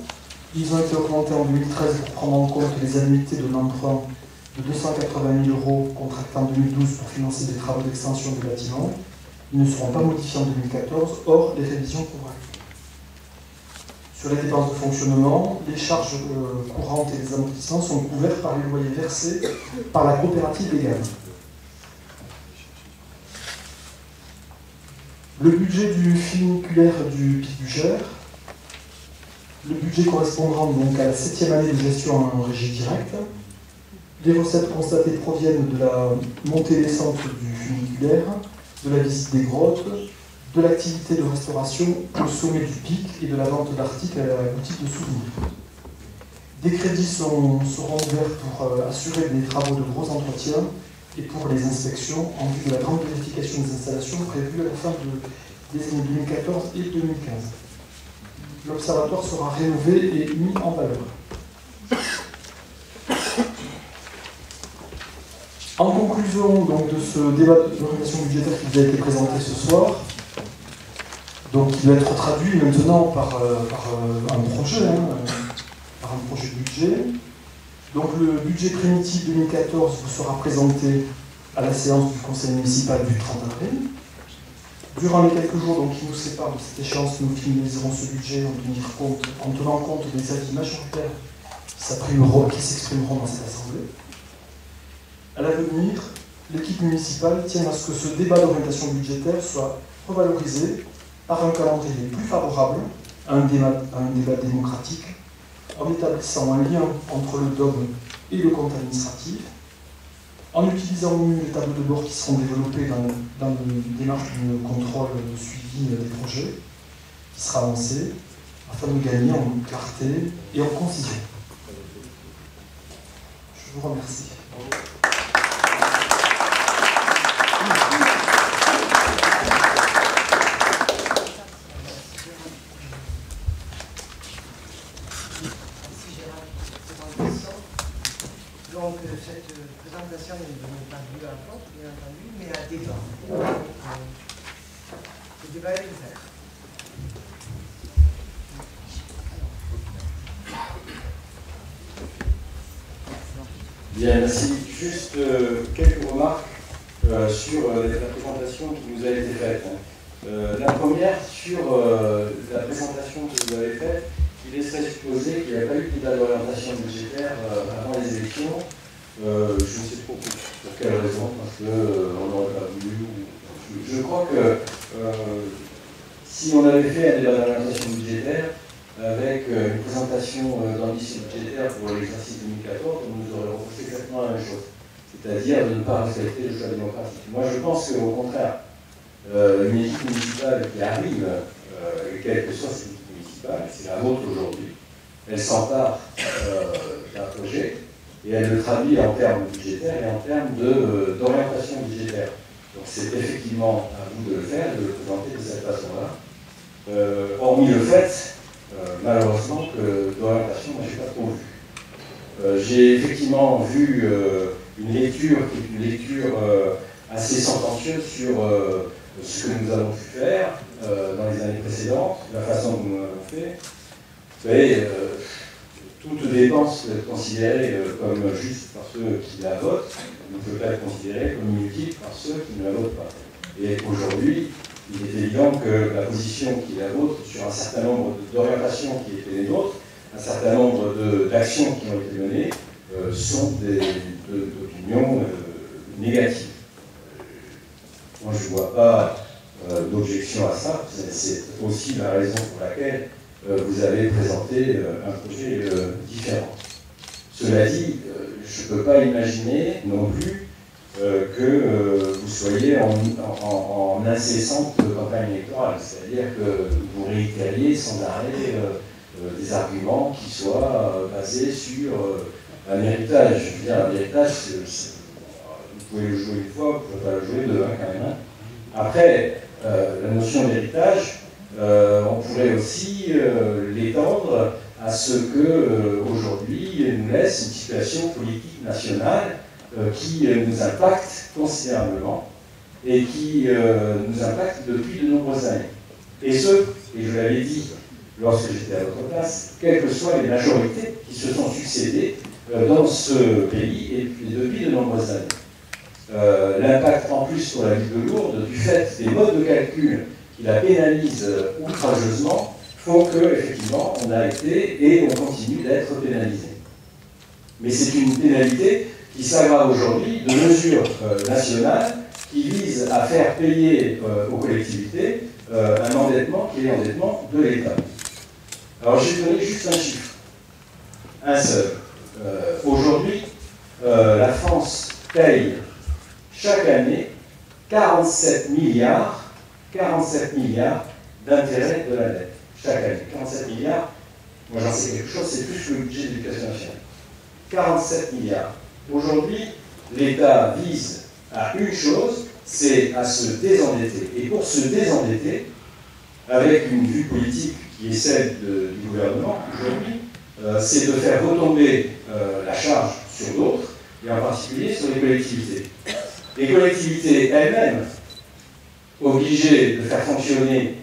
Ils ont été augmentés en 2013 pour prendre en compte les annuités de l'emprunt de 280 000 € contractés en 2012 pour financer des travaux d'extension du bâtiment. Ils ne seront pas modifiés en 2014, hors les révisions courantes. Sur les dépenses de fonctionnement, les charges courantes et les amortissements sont couverts par les loyers versés par la coopérative légale. Le budget du funiculaire du Pic du Gers. Le budget correspondra donc à la 7e année de gestion en régie directe. Les recettes constatées proviennent de la montée et descente du funiculaire, de la visite des grottes, de l'activité de restauration au sommet du pic et de la vente d'articles à la boutique de souvenirs. Des crédits seront ouverts pour assurer des travaux de gros entretien et pour les inspections en vue de la grande vérification des installations prévue à la fin des années 2014 et 2015. L'observatoire sera rénové et mis en valeur. En conclusion donc, de ce débat d'orientation budgétaire qui vous a été présenté ce soir, donc il va être traduit maintenant par un projet, par un projet de budget. Donc le budget primitif 2014 vous sera présenté à la séance du conseil municipal du 30 avril. Durant les quelques jours donc, qui nous séparent de cette échéance, nous finaliserons ce budget en tenant compte des avis majoritaires qui s'exprimeront dans cette assemblée. À l'avenir, l'équipe municipale tient à ce que ce débat d'orientation budgétaire soit revalorisé par un calendrier plus favorable à un débat démocratique, en établissant un lien entre le dogme et le compte administratif, en utilisant au mieux les tableaux de bord qui seront développés dans une démarche de contrôle de suivi des projets, qui sera lancée, afin de gagner en clarté et en concision. Je vous remercie. Donc cette présentation n'est pas due à vote, bien entendu, mais à débat. Le débat est ouvert. Bien, merci. Juste quelques remarques sur la présentation qui nous a été faite. La première, sur la présentation que vous avez faite, il laisserait supposer qu'il n'y a pas eu de débat d'orientation budgétaire avant les élections. Je ne sais pas pour quelle raison, parce qu'on n'aurait pas voulu. Je crois que si on avait fait un débat d'orientation budgétaire avec une présentation d'ambition budgétaire pour l'exercice 2014, on nous aurait reproché exactement la même chose, c'est-à-dire de ne pas respecter le choix démocratique. Moi, je pense qu'au contraire, une équipe municipale qui arrive, quelle que soit cette équipe municipale, c'est la vôtre aujourd'hui, elle s'empare d'un projet et elle le traduit en termes budgétaires et en termes d'orientation budgétaire. Donc c'est effectivement à vous de le faire, de le présenter de cette façon-là. Hormis le fait, malheureusement, que d'orientation, moi, je n'ai pas trop vu. J'ai effectivement vu une lecture assez sentencieuse sur ce que nous avons pu faire dans les années précédentes, la façon dont nous l'avons fait. Vous savez, toute dépense peut être considérée comme juste par ceux qui la votent, ne peut pas être considérée comme inutile par ceux qui ne la votent pas. Et aujourd'hui, il est évident que la position qui est la vôtre sur un certain nombre d'orientations qui étaient les nôtres, un certain nombre d'actions qui ont été menées, sont des opinions négatives. Moi, je ne vois pas d'objection à ça. C'est aussi la raison pour laquelle vous avez présenté un projet différent. Cela dit, je ne peux pas imaginer non plus que vous soyez en incessante campagne électorale, c'est-à-dire que vous réitériez sans arrêt des arguments qui soient basés sur un héritage. Je veux dire, un héritage, vous pouvez le jouer une fois, vous ne pouvez pas le jouer demain quand même. Après, la notion d'héritage, on pourrait aussi l'étendre à ce que aujourd'hui nous laisse une situation politique nationale qui nous impacte considérablement et qui nous impacte depuis de nombreuses années. Et je l'avais dit lorsque j'étais à votre place, quelles que soient les majorités qui se sont succédées dans ce pays et depuis de nombreuses années. L'impact en plus sur la ville de Lourdes du fait des modes de calcul qui la pénalisent outrageusement font que, effectivement, on a été et on continue d'être pénalisé. Mais c'est une pénalité qui s'aggrave aujourd'hui de mesures nationales qui visent à faire payer aux collectivités un endettement qui est l'endettement de l'État. Alors, je vais donner juste un chiffre, un seul. Aujourd'hui, la France paye chaque année 47 milliards d'intérêts de la dette. Chaque année. 47 milliards, moi j'en sais quelque chose, c'est plus que le budget de l'éducation nationale. 47 milliards. Aujourd'hui, l'État vise à une chose, c'est à se désendetter. Et pour se désendetter, avec une vue politique qui est celle du gouvernement aujourd'hui, c'est de faire retomber la charge sur d'autres, et en particulier sur les collectivités. Les collectivités elles-mêmes, obligées de faire fonctionner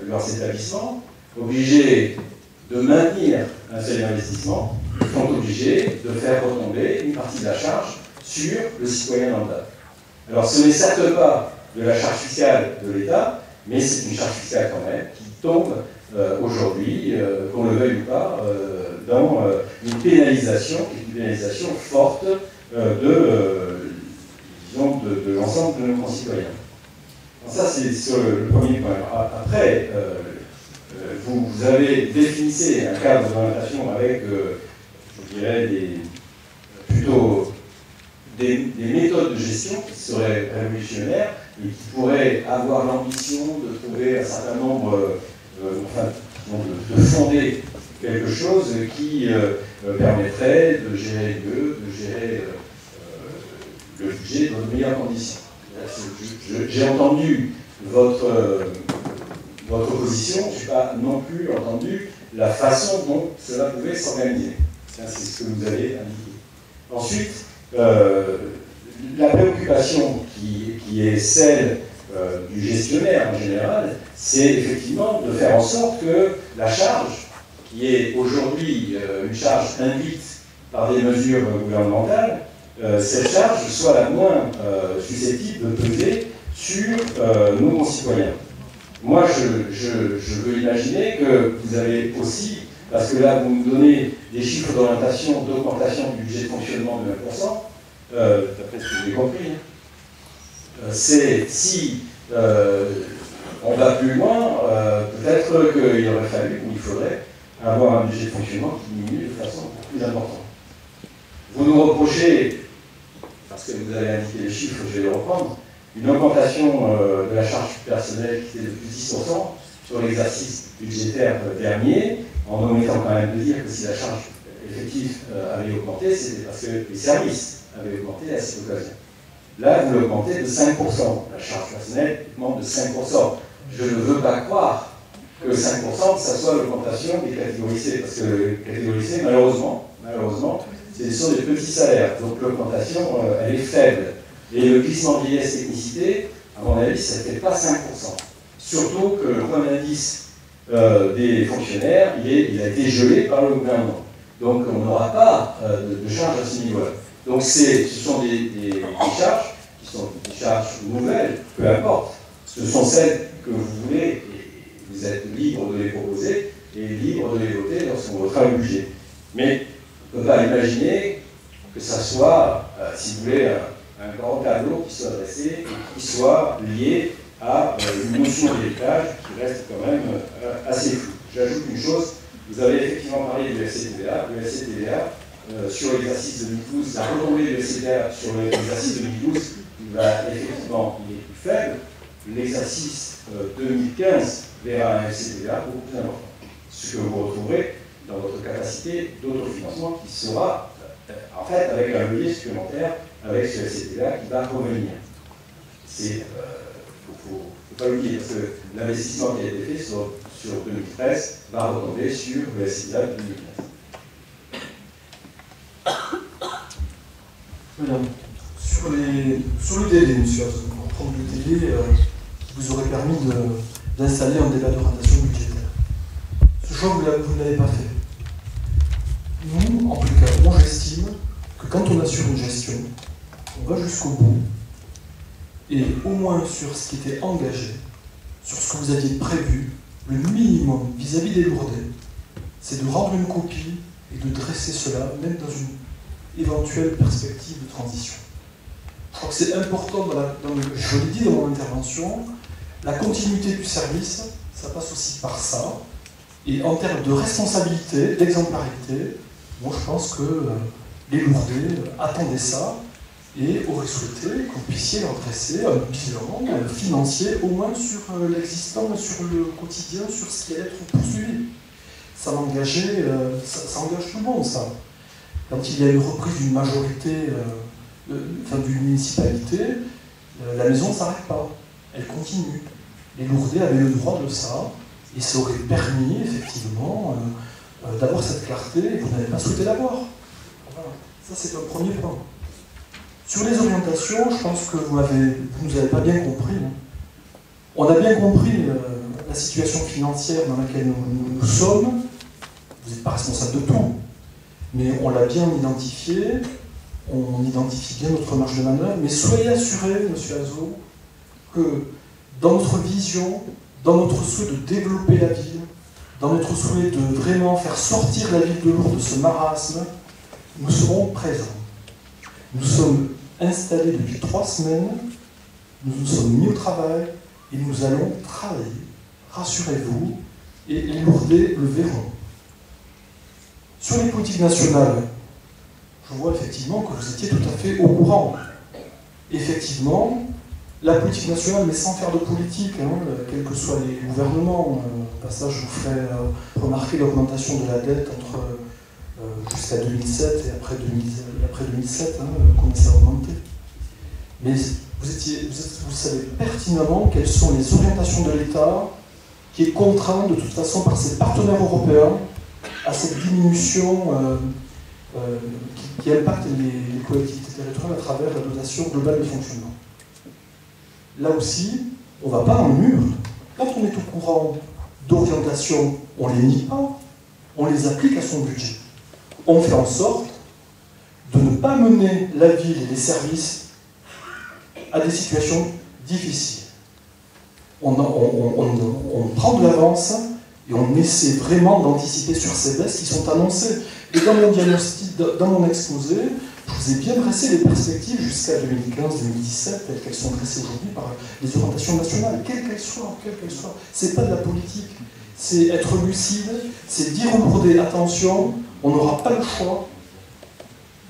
leurs établissements, obligées de maintenir un seul investissement, sont obligées de faire retomber une partie de la charge sur le citoyen lambda. Alors ce n'est certes pas de la charge fiscale de l'État, mais c'est une charge fiscale quand même qui tombe aujourd'hui, qu'on le veuille ou pas, dans une pénalisation forte de l'ensemble de nos concitoyens. Alors ça, c'est sur le premier point. Après, vous avez défini un cadre d'orientation avec, je dirais, plutôt des méthodes de gestion qui seraient révolutionnaires et qui pourraient avoir l'ambition de trouver un certain nombre, de fonder quelque chose qui permettrait de gérer mieux, de gérer le budget dans de meilleures conditions. J'ai entendu votre position, je n'ai pas non plus entendu la façon dont cela pouvait s'organiser. C'est ce que vous avez indiqué. Ensuite, la préoccupation qui est celle du gestionnaire en général, c'est effectivement de faire en sorte que la charge, qui est aujourd'hui une charge induite par des mesures gouvernementales, cette charge soit la moins susceptible de peser sur nos concitoyens. Moi, je veux imaginer que vous avez aussi, parce que là, vous me donnez des chiffres d'orientation, d'augmentation du budget de fonctionnement de 9%, d'après ce que j'ai compris, c'est si on va plus loin, peut-être qu'il aurait fallu, ou il faudrait, avoir un budget de fonctionnement qui diminue de façon plus importante. Vous nous reprochez, parce que vous avez indiqué les chiffres, je vais les reprendre, une augmentation de la charge personnelle qui était de plus de 10% sur l'exercice budgétaire dernier, en omettant quand même de dire que si la charge effective avait augmenté, c'était parce que les services avaient augmenté à cette occasion. Là, vous l'augmentez de 5%. La charge personnelle augmente de 5%. Je ne veux pas croire que 5%, ça soit l'augmentation des catégories C, parce que les catégories C, malheureusement, ce sont des petits salaires, donc l'augmentation, elle est faible. Et le glissement vieillesse technicité, à mon avis, ça ne fait pas 5%. Surtout que le point d'indice des fonctionnaires, il a été gelé par le gouvernement. Donc on n'aura pas de charge à ce niveau-là. Donc ce sont des charges qui sont des charges nouvelles, peu importe. Ce sont celles que vous voulez, et vous êtes libre de les proposer, et libre de les voter lorsqu'on votera le budget. Mais on ne peut pas imaginer que ça soit, si vous voulez, un grand tableau qui soit dressé et qui soit lié à une notion d'héritage qui reste quand même assez floue. J'ajoute une chose, vous avez effectivement parlé du FCTVA. Le FCTVA, sur l'exercice 2012, la retombée du FCTVA sur l'exercice 2012, il est plus faible. L'exercice 2015 verra un FCTVA beaucoup plus important. Ce que vous retrouverez dans votre capacité d'autofinancement qui sera, en fait, avec un levier supplémentaire avec ce FCTVA qui va revenir. Il ne faut pas l'oublier, parce que l'investissement qui a été fait sur 2013 va retomber sur le FCTVA de 2015. Madame, sur le délai, monsieur, on va prendre le délai qui vous aurait permis d'installer un débat d'orientation budgétaire. je vois que vous ne l'avez pas fait. Nous, en tout cas, moi j'estime que quand on assure une gestion, on va jusqu'au bout, et au moins sur ce qui était engagé, sur ce que vous aviez prévu, le minimum vis-à-vis des Lourdais, c'est de rendre une copie et de dresser cela, même dans une éventuelle perspective de transition. Je crois que c'est important, je l'ai dit dans mon intervention, la continuité du service, ça passe aussi par ça. Et en termes de responsabilité, d'exemplarité, moi je pense que les Lourdais attendaient ça et auraient souhaité que vous puissiez leur dresser un bilan financier, au moins sur l'existant, sur le quotidien, sur ce qui allait être poursuivi. Ça engage tout le monde, ça. Quand il y a une reprise d'une majorité, d'une municipalité, la maison ne s'arrête pas, elle continue. Les Lourdais avaient le droit de ça, et ça aurait permis, effectivement, d'avoir cette clarté, et vous n'avez pas souhaité l'avoir. Voilà. Ça, c'est un premier point. Sur les orientations, je pense que vous ne nous avez pas bien compris. Hein. On a bien compris la situation financière dans laquelle nous sommes. Vous n'êtes pas responsable de tout, mais on l'a bien identifié, on identifie bien notre marge de manœuvre, mais soyez assuré, monsieur Azot, que dans notre vision, dans notre souhait de développer la ville, dans notre souhait de vraiment faire sortir la ville de Lourdes de ce marasme, nous serons présents. Nous sommes installés depuis 3 semaines, nous nous sommes mis au travail et nous allons travailler. Rassurez-vous, et les Lourdais le verront. Sur les politiques nationales, je vois effectivement que vous étiez tout à fait au courant. Effectivement, la politique nationale, mais sans faire de politique, hein, quels que soient les gouvernements, au passage, je vous ferai remarquer l'augmentation de la dette jusqu'à 2007 et après 2007, commençait à augmenter. Mais vous savez pertinemment quelles sont les orientations de l'État qui est contraint de toute façon par ses partenaires européens à cette diminution qui impacte les collectivités territoriales à travers la dotation globale de fonctionnement. Là aussi, on ne va pas dans le mur. Quand on est au courant d'orientation, on ne les nie pas, on les applique à son budget. On fait en sorte de ne pas mener la ville et les services à des situations difficiles. On prend de l'avance et on essaie vraiment d'anticiper sur ces baisses qui sont annoncées. Et dans mon diagnostic, dans mon exposé, je vous ai bien dressé les perspectives jusqu'à 2015-2017, telles qu'elles sont dressées aujourd'hui par les orientations nationales, quelles qu'elles soient. C'est pas de la politique, c'est être lucide, c'est dire aux Lourdais, attention, on n'aura pas le choix.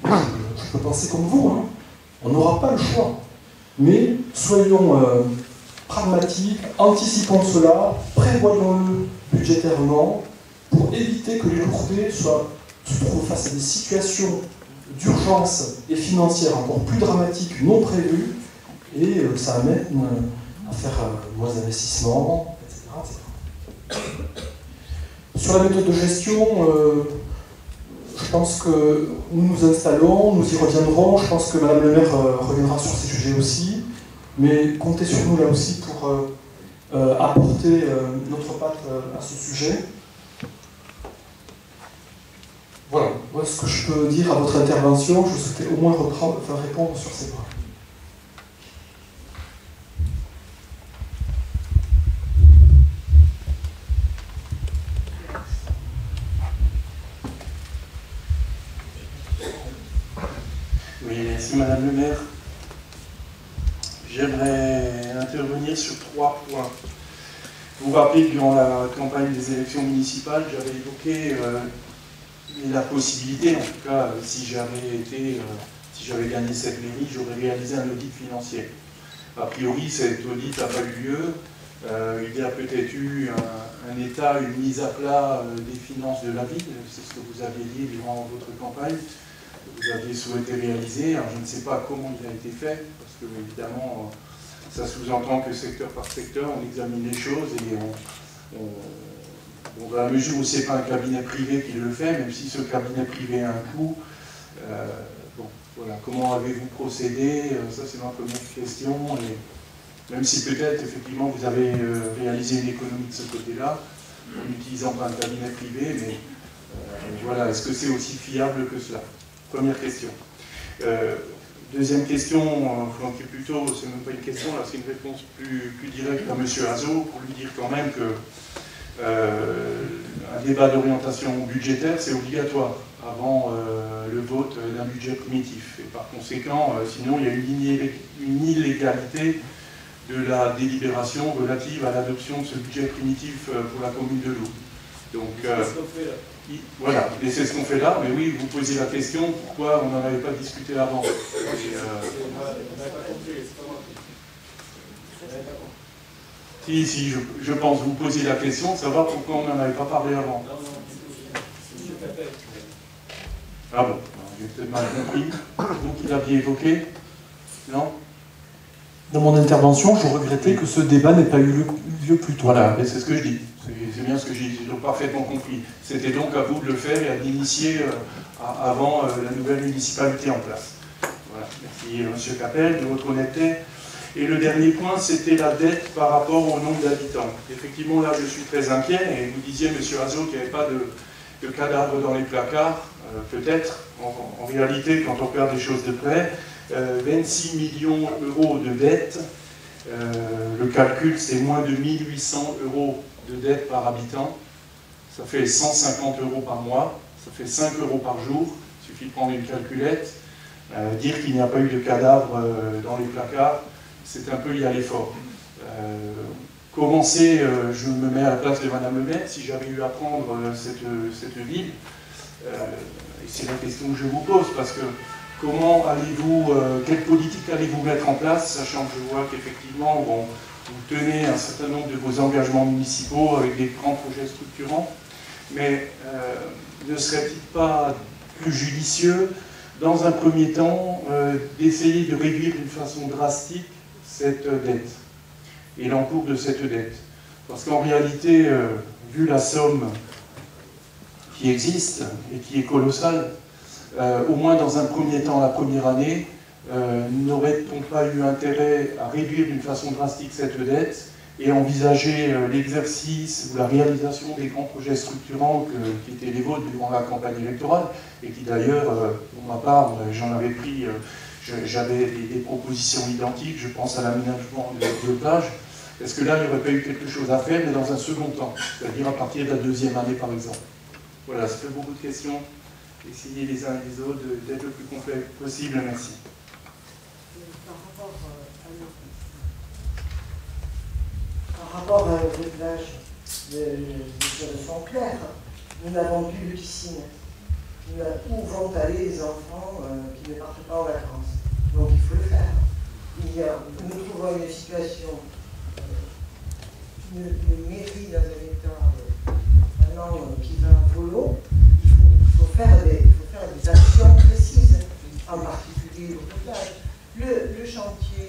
Je peux penser comme vous, hein. On n'aura pas le choix. Mais soyons pragmatiques, anticipons cela, prévoyons-le budgétairement pour éviter que les Lourdais se trouvent face à des situations d'urgence et financière encore plus dramatiques, non prévues, et que ça amène à faire moins d'investissements, etc. Sur la méthode de gestion, je pense que nous nous installons, nous y reviendrons, je pense que Madame le maire reviendra sur ces sujets aussi, mais comptez sur nous là aussi pour apporter notre patte à ce sujet. Voilà ce que je peux dire à votre intervention. Je souhaitais au moins répondre sur ces points. Oui, merci Madame le maire. J'aimerais intervenir sur 3 points. Vous vous rappelez que durant la campagne des élections municipales, j'avais évoqué la possibilité, en tout cas, si j'avais gagné cette mairie, j'aurais réalisé un audit financier. A priori, cet audit n'a pas eu lieu. Il y a peut-être eu un état, une mise à plat des finances de la ville. C'est ce que vous aviez dit durant votre campagne. Vous aviez souhaité réaliser. Alors, je ne sais pas comment il a été fait, parce que, évidemment, ça sous-entend que secteur par secteur, on examine les choses et dans la mesure où ce n'est pas un cabinet privé qui le fait, même si ce cabinet privé a un coût, voilà, comment avez-vous procédé? Ça, c'est ma première question. Et même si peut-être, effectivement, vous avez réalisé une économie de ce côté-là, en utilisant pas un cabinet privé, mais voilà, est-ce que c'est aussi fiable que cela? Première question. Deuxième question, qui est plutôt, c'est même pas une question, là, c'est une réponse plus directe à M. Azot, pour lui dire quand même que un débat d'orientation budgétaire, c'est obligatoire avant le vote d'un budget primitif. Et par conséquent, sinon, il y a une illégalité de la délibération relative à l'adoption de ce budget primitif pour la commune de Lourdes. Donc, voilà, et c'est ce qu'on fait là, mais oui, vous posez la question, pourquoi on n'en avait pas discuté avant? Si, je pense, vous posez la question, de savoir pourquoi on n'en avait pas parlé avant. Ah bon, j'ai peut-être mal compris. Vous qui l'aviez évoqué? Non? Dans mon intervention, je regrettais que ce débat n'ait pas eu lieu plus tôt. Voilà, et c'est ce que je dis. C'est bien ce que j'ai parfaitement compris. C'était donc à vous de le faire et à l'initier avant la nouvelle municipalité en place. Voilà, merci M. Capel de votre honnêteté. Et le dernier point, c'était la dette par rapport au nombre d'habitants. Effectivement, là, je suis très inquiet, et vous disiez, M. Azot, qu'il n'y avait pas de cadavres dans les placards. Peut-être, en réalité, quand on regarde les choses de près, 26 millions d'euros de dette, le calcul, c'est moins de 1800 euros de dette par habitant, ça fait 150 euros par mois, ça fait 5 euros par jour, il suffit de prendre une calculette, dire qu'il n'y a pas eu de cadavre dans les placards, c'est un peu y aller fort. Commencer, je me mets à la place de Madame le maire, si j'avais eu à prendre cette ville, et c'est la question que je vous pose, parce que comment allez-vous, quelle politique allez-vous mettre en place, sachant que je vois qu'effectivement, vous tenez un certain nombre de vos engagements municipaux avec des grands projets structurants, mais ne serait-il pas plus judicieux, dans un premier temps, d'essayer de réduire d'une façon drastique cette dette et l'encours de cette dette? Parce qu'en réalité, vu la somme qui existe et qui est colossale, au moins dans un premier temps, la première année, n'aurait-on pas eu intérêt à réduire d'une façon drastique cette dette et envisager l'exercice ou la réalisation des grands projets structurants qui étaient les vôtres durant la campagne électorale, et qui d'ailleurs, pour ma part, j'en avais pris, j'avais des propositions identiques, je pense à l'aménagement de plages. Est-ce que là, il n'y aurait pas eu quelque chose à faire, mais dans un second temps, c'est-à-dire à partir de la deuxième année, par exemple? Voilà, ça fait beaucoup de questions. Essayez les uns et les autres d'être le plus complet possible. Merci. Par rapport à nos plages, les choses sont claires. Nous n'avons plus de piscine. Où vont aller les enfants qui ne partent pas en vacances? Donc il faut le faire. Nous trouvons une situation, une mairie dans un état maintenant qui va à volo. Il faut faire des actions précises, en particulier au plage. Le chantier,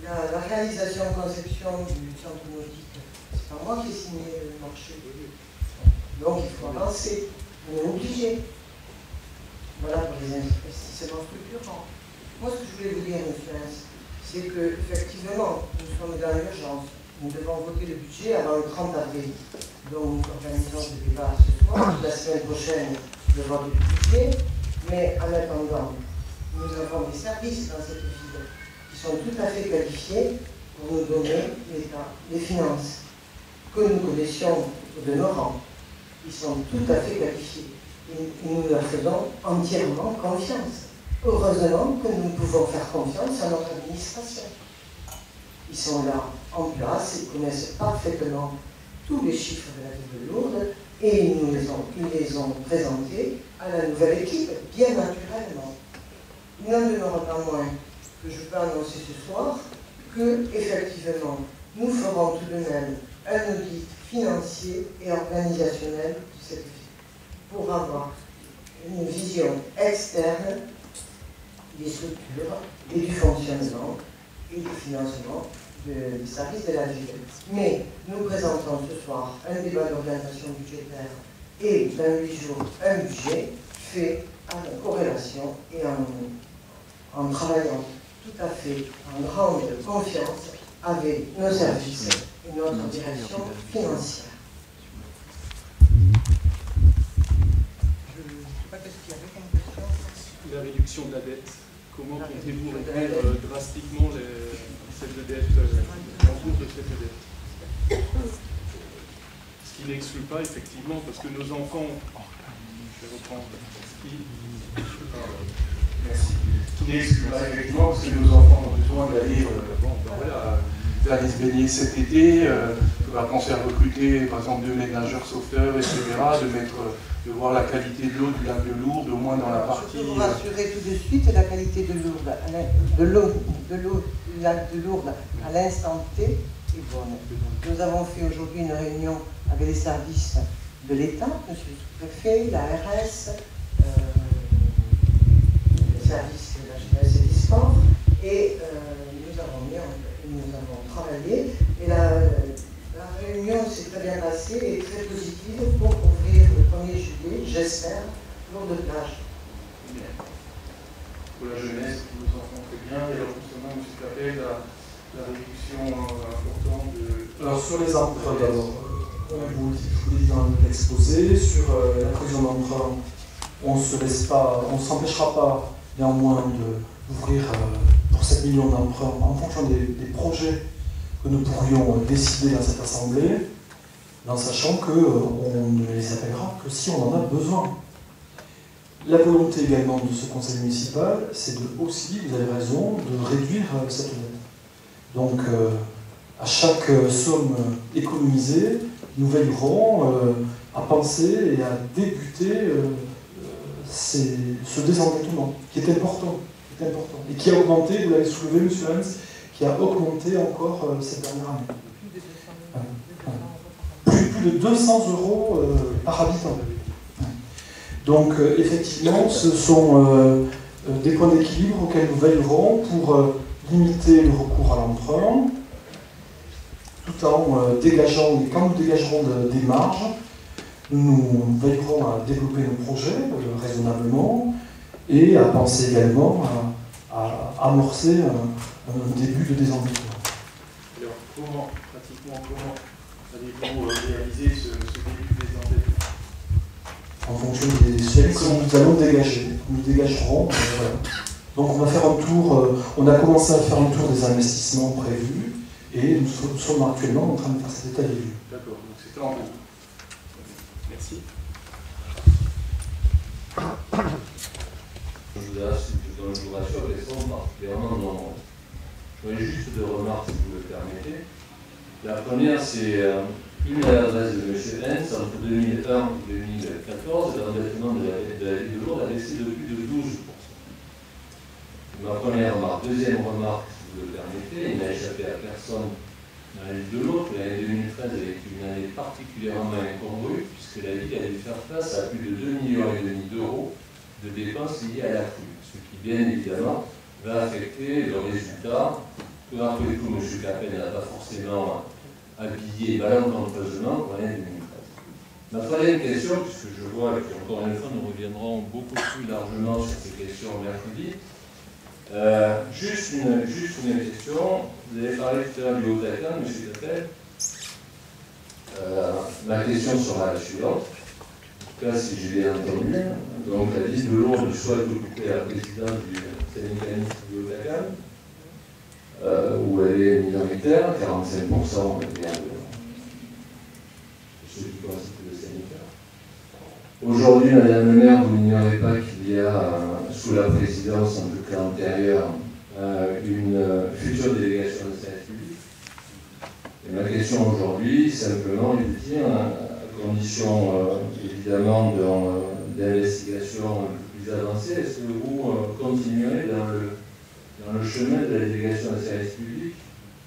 la réalisation et conception du centre nautique, c'est pas moi qui ai signé le marché. Donc il faut avancer, on est obligé. Voilà pour les investissements structurants. Moi, ce que je voulais vous dire, M. Hens, c'est qu'effectivement, nous sommes dans l'urgence. Nous devons voter le budget avant le 30 avril. Donc, nous organisons ce débat ce soir, la semaine prochaine, le vote du budget. Mais en attendant, nous avons des services dans cette ville qui sont tout à fait qualifiés pour nous donner l'état des finances que nous connaissions de nos rangs. Ils sont tout à fait qualifiés. Et nous leur faisons entièrement confiance. Heureusement que nous pouvons faire confiance à notre administration. Ils sont là, en place, ils connaissent parfaitement tous les chiffres de la ville de Lourdes et ils les ont présentés à la nouvelle équipe, bien naturellement. Il n'en demeure pas moins que je peux annoncer ce soir que, effectivement, nous ferons tout de même un audit financier et organisationnel de cette ville, pour avoir une vision externe des structures et du fonctionnement et du financement des services de la ville. Mais nous présentons ce soir un débat d'orientation budgétaire et dans 8 jours un budget fait en corrélation et en travaillant tout à fait en grande confiance avec nos services et notre direction financière. qui avait une question? La réduction de la dette. Comment comptez-vous réduire drastiquement cette dette, l'encours de cette dette? Ce qui n'exclut pas, effectivement, parce que nos enfants, je vais reprendre, Merci. Qui n'exclut pas, effectivement, parce que nos enfants ont besoin d'aller d'aller se baigner cet été, quand on s'est recruté, par exemple, 2 ménageurs sauveteurs, etc., de voir la qualité de l'eau du lac de Lourdes, au moins dans la partie... Je peux vous rassurer tout de suite, la qualité de l'eau du lac de Lourdes à l'instant T est bonne. Nous avons fait aujourd'hui une réunion avec les services de l'État, monsieur le sous-préfet, l'ARS, les services de la jeunesse et des sports, et nous avons travaillé, et la réunion s'est très bien passée et très positive pour ouvrir le 1er juillet, j'espère, Lourdes plage. Pour la jeunesse, pour nos enfants, très bien. Et alors justement, M. Capel, la réduction importante de... Alors sur les emprunts d'abord, je vous l'ai dit dans l'exposé, sur la prévision d'emprunt, on ne s'empêchera pas néanmoins d'ouvrir pour 7 millions d'emprunts en fonction des projets que nous pourrions décider dans cette assemblée, en sachant qu'on ne les appellera que si on en a besoin. La volonté également de ce conseil municipal, c'est aussi, vous avez raison, de réduire cette dette. Donc, à chaque somme économisée, nous veillerons à penser et à débuter ce désendettement, qui est important, et qui a augmenté, vous l'avez soulevé, M. Hans, qui a augmenté encore cette dernière année. Plus de 200 € par habitant. Donc, effectivement, ce sont des points d'équilibre auxquels nous veillerons pour limiter le recours à l'emprunt, tout en dégageant, et quand nous dégagerons des marges, nous veillerons à développer nos projets raisonnablement et à penser également à amorcer un début de désendettement. Alors, pratiquement, comment allez-vous réaliser ce début de désendettement? En fonction des seuils que nous allons dégager. Nous dégagerons. Voilà. Donc on va faire un tour, on a commencé à faire un tour des investissements prévus et nous sommes actuellement en train de faire cet état des lieux. D'accord, donc c'est en cours. Merci. Je vous rassure, les sommes particulièrement non. Je voudrais juste 2 remarques, si vous le permettez. La première, c'est une à l'adresse de M. Hens. Entre 2001 et 2014, l'endettement de la ville de Lourdes a baissé de plus de 12%. Ma première remarque. Deuxième remarque, si vous le permettez, il n'a échappé à personne dans la ville de Lourdes. L'année 2013 avait été une année particulièrement incongrue, puisque la ville a dû faire face à plus de 2,5 millions d'euros de dépenses liées à la crue, ce qui, bien évidemment, va affecter le résultat. Tout après tout, M. Capel n'a pas forcément habillé malencontreusement pour l'année 2013. Ma troisième question, puisque je vois qu'encore une fois, nous reviendrons beaucoup plus largement sur ces questions mercredi. Juste une question. Vous avez parlé tout à l'heure du Haut-Acan, M. Capel. Ma question sera la suivante. En tout cas, si j'ai bien entendu, donc la ville de Lourdes souhaite occuper la présidence du syndicat du Haut-Acan, où elle est minoritaire, 45% de ceux qui constituent le syndicat. Aujourd'hui, Madame le maire, vous n'ignorez pas qu'il y a, sous la présidence, en tout cas antérieure, une future délégation de service public. Et ma question aujourd'hui, simplement, est de dire, à condition évidemment d'investigation plus avancée, est-ce que vous continuerez dans le chemin de la délégation de service public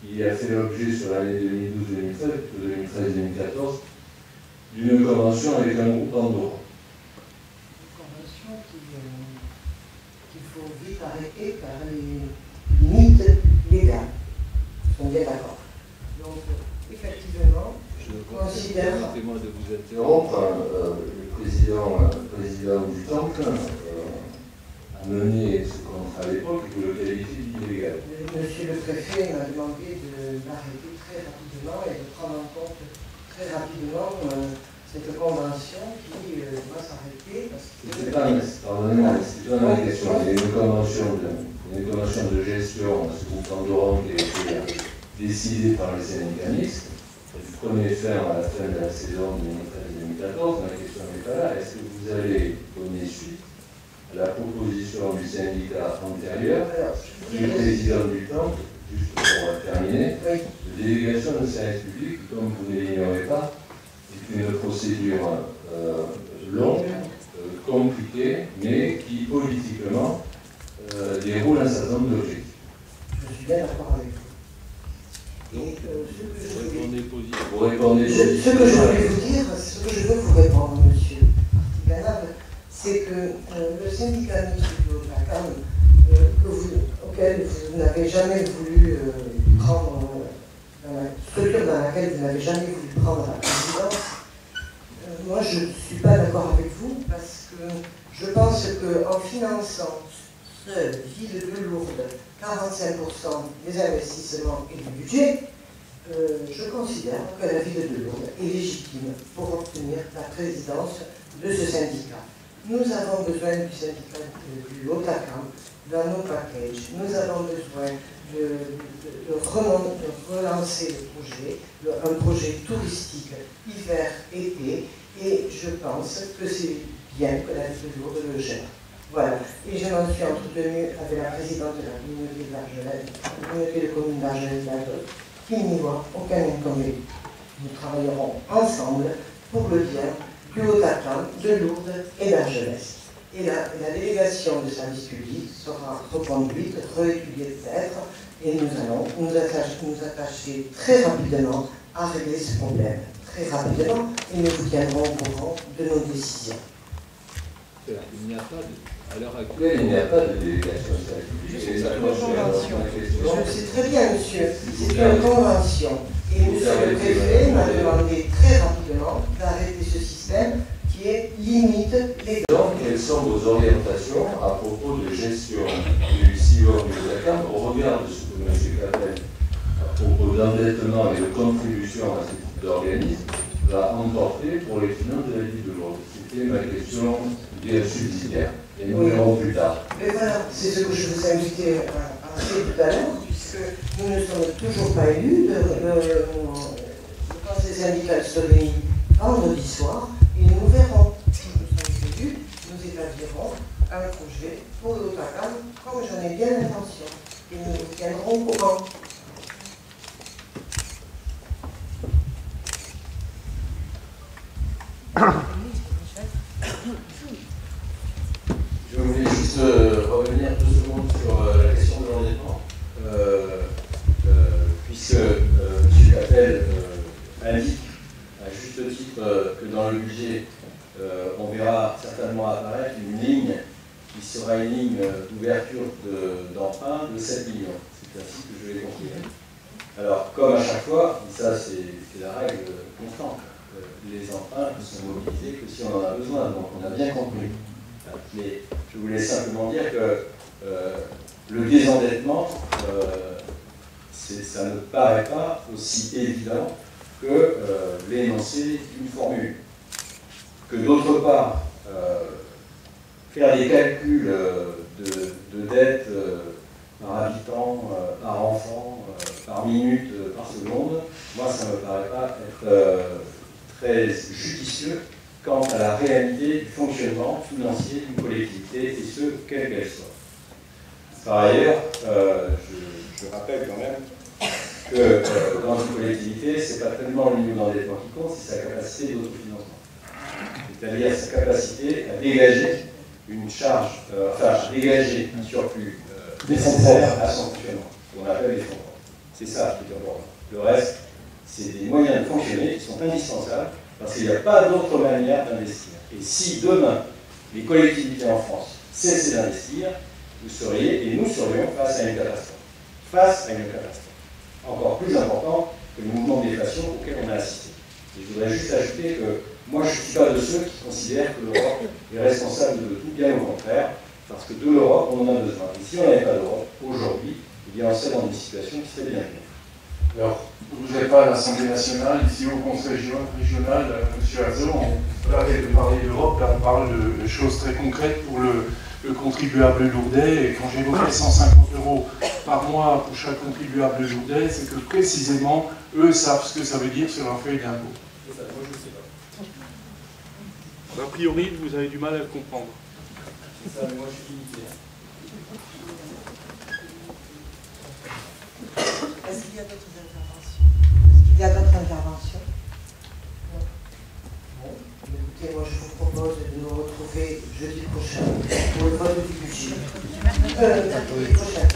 qui a fait l'objet sur l'année 2012-2013, plutôt 2013-2014, d'une convention avec un groupe andorran? Qu'il faut vite arrêter par les limites légales. On est bien d'accord. Donc, effectivement, je considère... Permettez-moi de vous interrompre. Le président du Temple a mené ce contrat à l'époque et vous le qualifiez d'illégal. Monsieur le préfet m'a demandé de l'arrêter très rapidement et de prendre en compte très rapidement cette convention qui va s'arrêter parce que... Pardonnez-moi, c'est plutôt dans la question. Il y a une convention de gestion à ce groupe Andorran qui a été décidée par les syndicats mixtes. Elle prenait fin à la fin de la saison 2013-2014. Ma question n'est pas là. Est-ce que vous allez donner suite à la proposition du syndicat antérieur du président du temps, juste pour terminer, de délégation de service public, comme vous ne l'ignorez pas, c'est une procédure longue, compliquée, mais qui politiquement déroule un certain nombre d'objectifs. Je suis bien d'accord avec vous. Et Vous répondez ce que je voulais vous dire, ce que je veux vous répondre, monsieur Artiganab, c'est que le syndicat mixte de la CAM, auquel vous n'avez jamais voulu prendre, dans la structure dans laquelle vous n'avez jamais voulu prendre la présidence, moi je ne suis pas d'accord avec vous parce que je pense qu'en finançant seule Ville de Lourdes 45% des investissements et du budget, je considère que la Ville de Lourdes est légitime pour obtenir la présidence de ce syndicat. Nous avons besoin du syndicat du Haut-Acam dans nos packages. Nous avons besoin de relancer le projet, un projet touristique hiver-été, et je pense que c'est bien que la Ville de Lourdes le gère. Voilà. Et je m'en suis entretenue avec la présidente de la communauté de l'Argelès, la communauté de communes d'Argelès-Ladotte, qui n'y voit aucun inconvénient. Nous travaillerons ensemble pour le bien du Haut-Acam, de Lourdes et d'Argelès. Et la délégation de service public sera reconduite, réétudiée peut-être, et nous allons nous attacher très rapidement à régler ce problème. Très rapidement, et nous vous tiendrons au courant de nos décisions. Il n'y a pas à l'heure actuelle, il n'y a pas de délégation de service public. C'est une convention. Je sais très bien, monsieur. C'est une convention. Et monsieur le préfet m'a demandé très rapidement d'arrêter ce système qui est limite légal. Donc, quelles sont vos orientations à propos de gestion du CIOR du Haut-Acam au regard de ce que M. Capel, à propos d'endettement et de contribution à ce type d'organisme, va emporter pour les finances de la Ville de Lourdes? C'était ma question bien subsidiaire. Et nous verrons plus tard. Mais voilà, c'est ce que je vous ai invité à faire tout à l'heure, puisque nous ne sommes toujours pas élus. Le conseil syndical se réunit vendredi soir, et nous verrons. Si nous sommes élus, nous établirons un projet pour le Haut-Acam, comme j'en ai bien l'intention. Et nous vous tiendrons au courant. Je voulais juste revenir 2 secondes sur la question de l'endettement, puisque M. Capel indique à juste titre que dans le budget, on verra certainement apparaître une ligne qui sera une ligne d'ouverture d'emprunt de 7 millions. C'est ainsi que je l'ai compris. Alors, comme à chaque fois, et ça c'est la règle constante, les emprunts ne sont mobilisés que si on en a besoin, donc on a bien compris. Mais je voulais simplement dire que le désendettement, ça ne paraît pas aussi évident que l'énoncé d'une formule. Que d'autre part, faire des calculs de dette par habitant, par enfant, par minute, par seconde, moi ça ne me paraît pas être très judicieux quant à la réalité du fonctionnement financier d'une collectivité, et ce, quelle qu'elle soit. Par ailleurs, je rappelle quand même que dans une collectivité, ce n'est pas tellement le niveau d'endettement qui compte, c'est sa capacité d'autofinancement. C'est-à-dire sa capacité à dégager une charge, à dégager un surplus nécessaire à son fonctionnement, ce qu'on appelle les fonds propres. C'est ça qui est important. Le reste, c'est des moyens de fonctionner qui sont indispensables, parce qu'il n'y a pas d'autre manière d'investir. Et si demain, les collectivités en France cessaient d'investir, vous seriez, et nous serions, face à une catastrophe. Face à une catastrophe. Encore plus important que le mouvement de déflation auquel on a assisté. Et je voudrais juste ajouter que moi, je ne suis pas de ceux qui considèrent que l'Europe est responsable de tout, bien au contraire, parce que de l'Europe, on en a besoin. Et si on n'avait pas d'Europe, aujourd'hui, eh bien, on serait dans une situation qui serait bien pire. Alors, vous n'êtes pas à l'Assemblée nationale, ici au Conseil régional, M. Azot, on arrête de parler d'Europe, là on parle de choses très concrètes pour le contribuable lourdais, et quand j'évoquais 150 € par mois pour chaque contribuable lourdais, c'est que précisément, eux savent ce que ça veut dire sur leur feuille d'impôt. Moi, je ne sais pas. A priori, vous avez du mal à le comprendre. C'est ça, mais moi je suis limité. Est-ce qu'il y a d'autres interventions? Est-ce qu'il y a d'autres interventions? Non. Bon, écoutez, moi je vous propose de nous retrouver jeudi prochain pour le vote du budget. Jeudi prochain.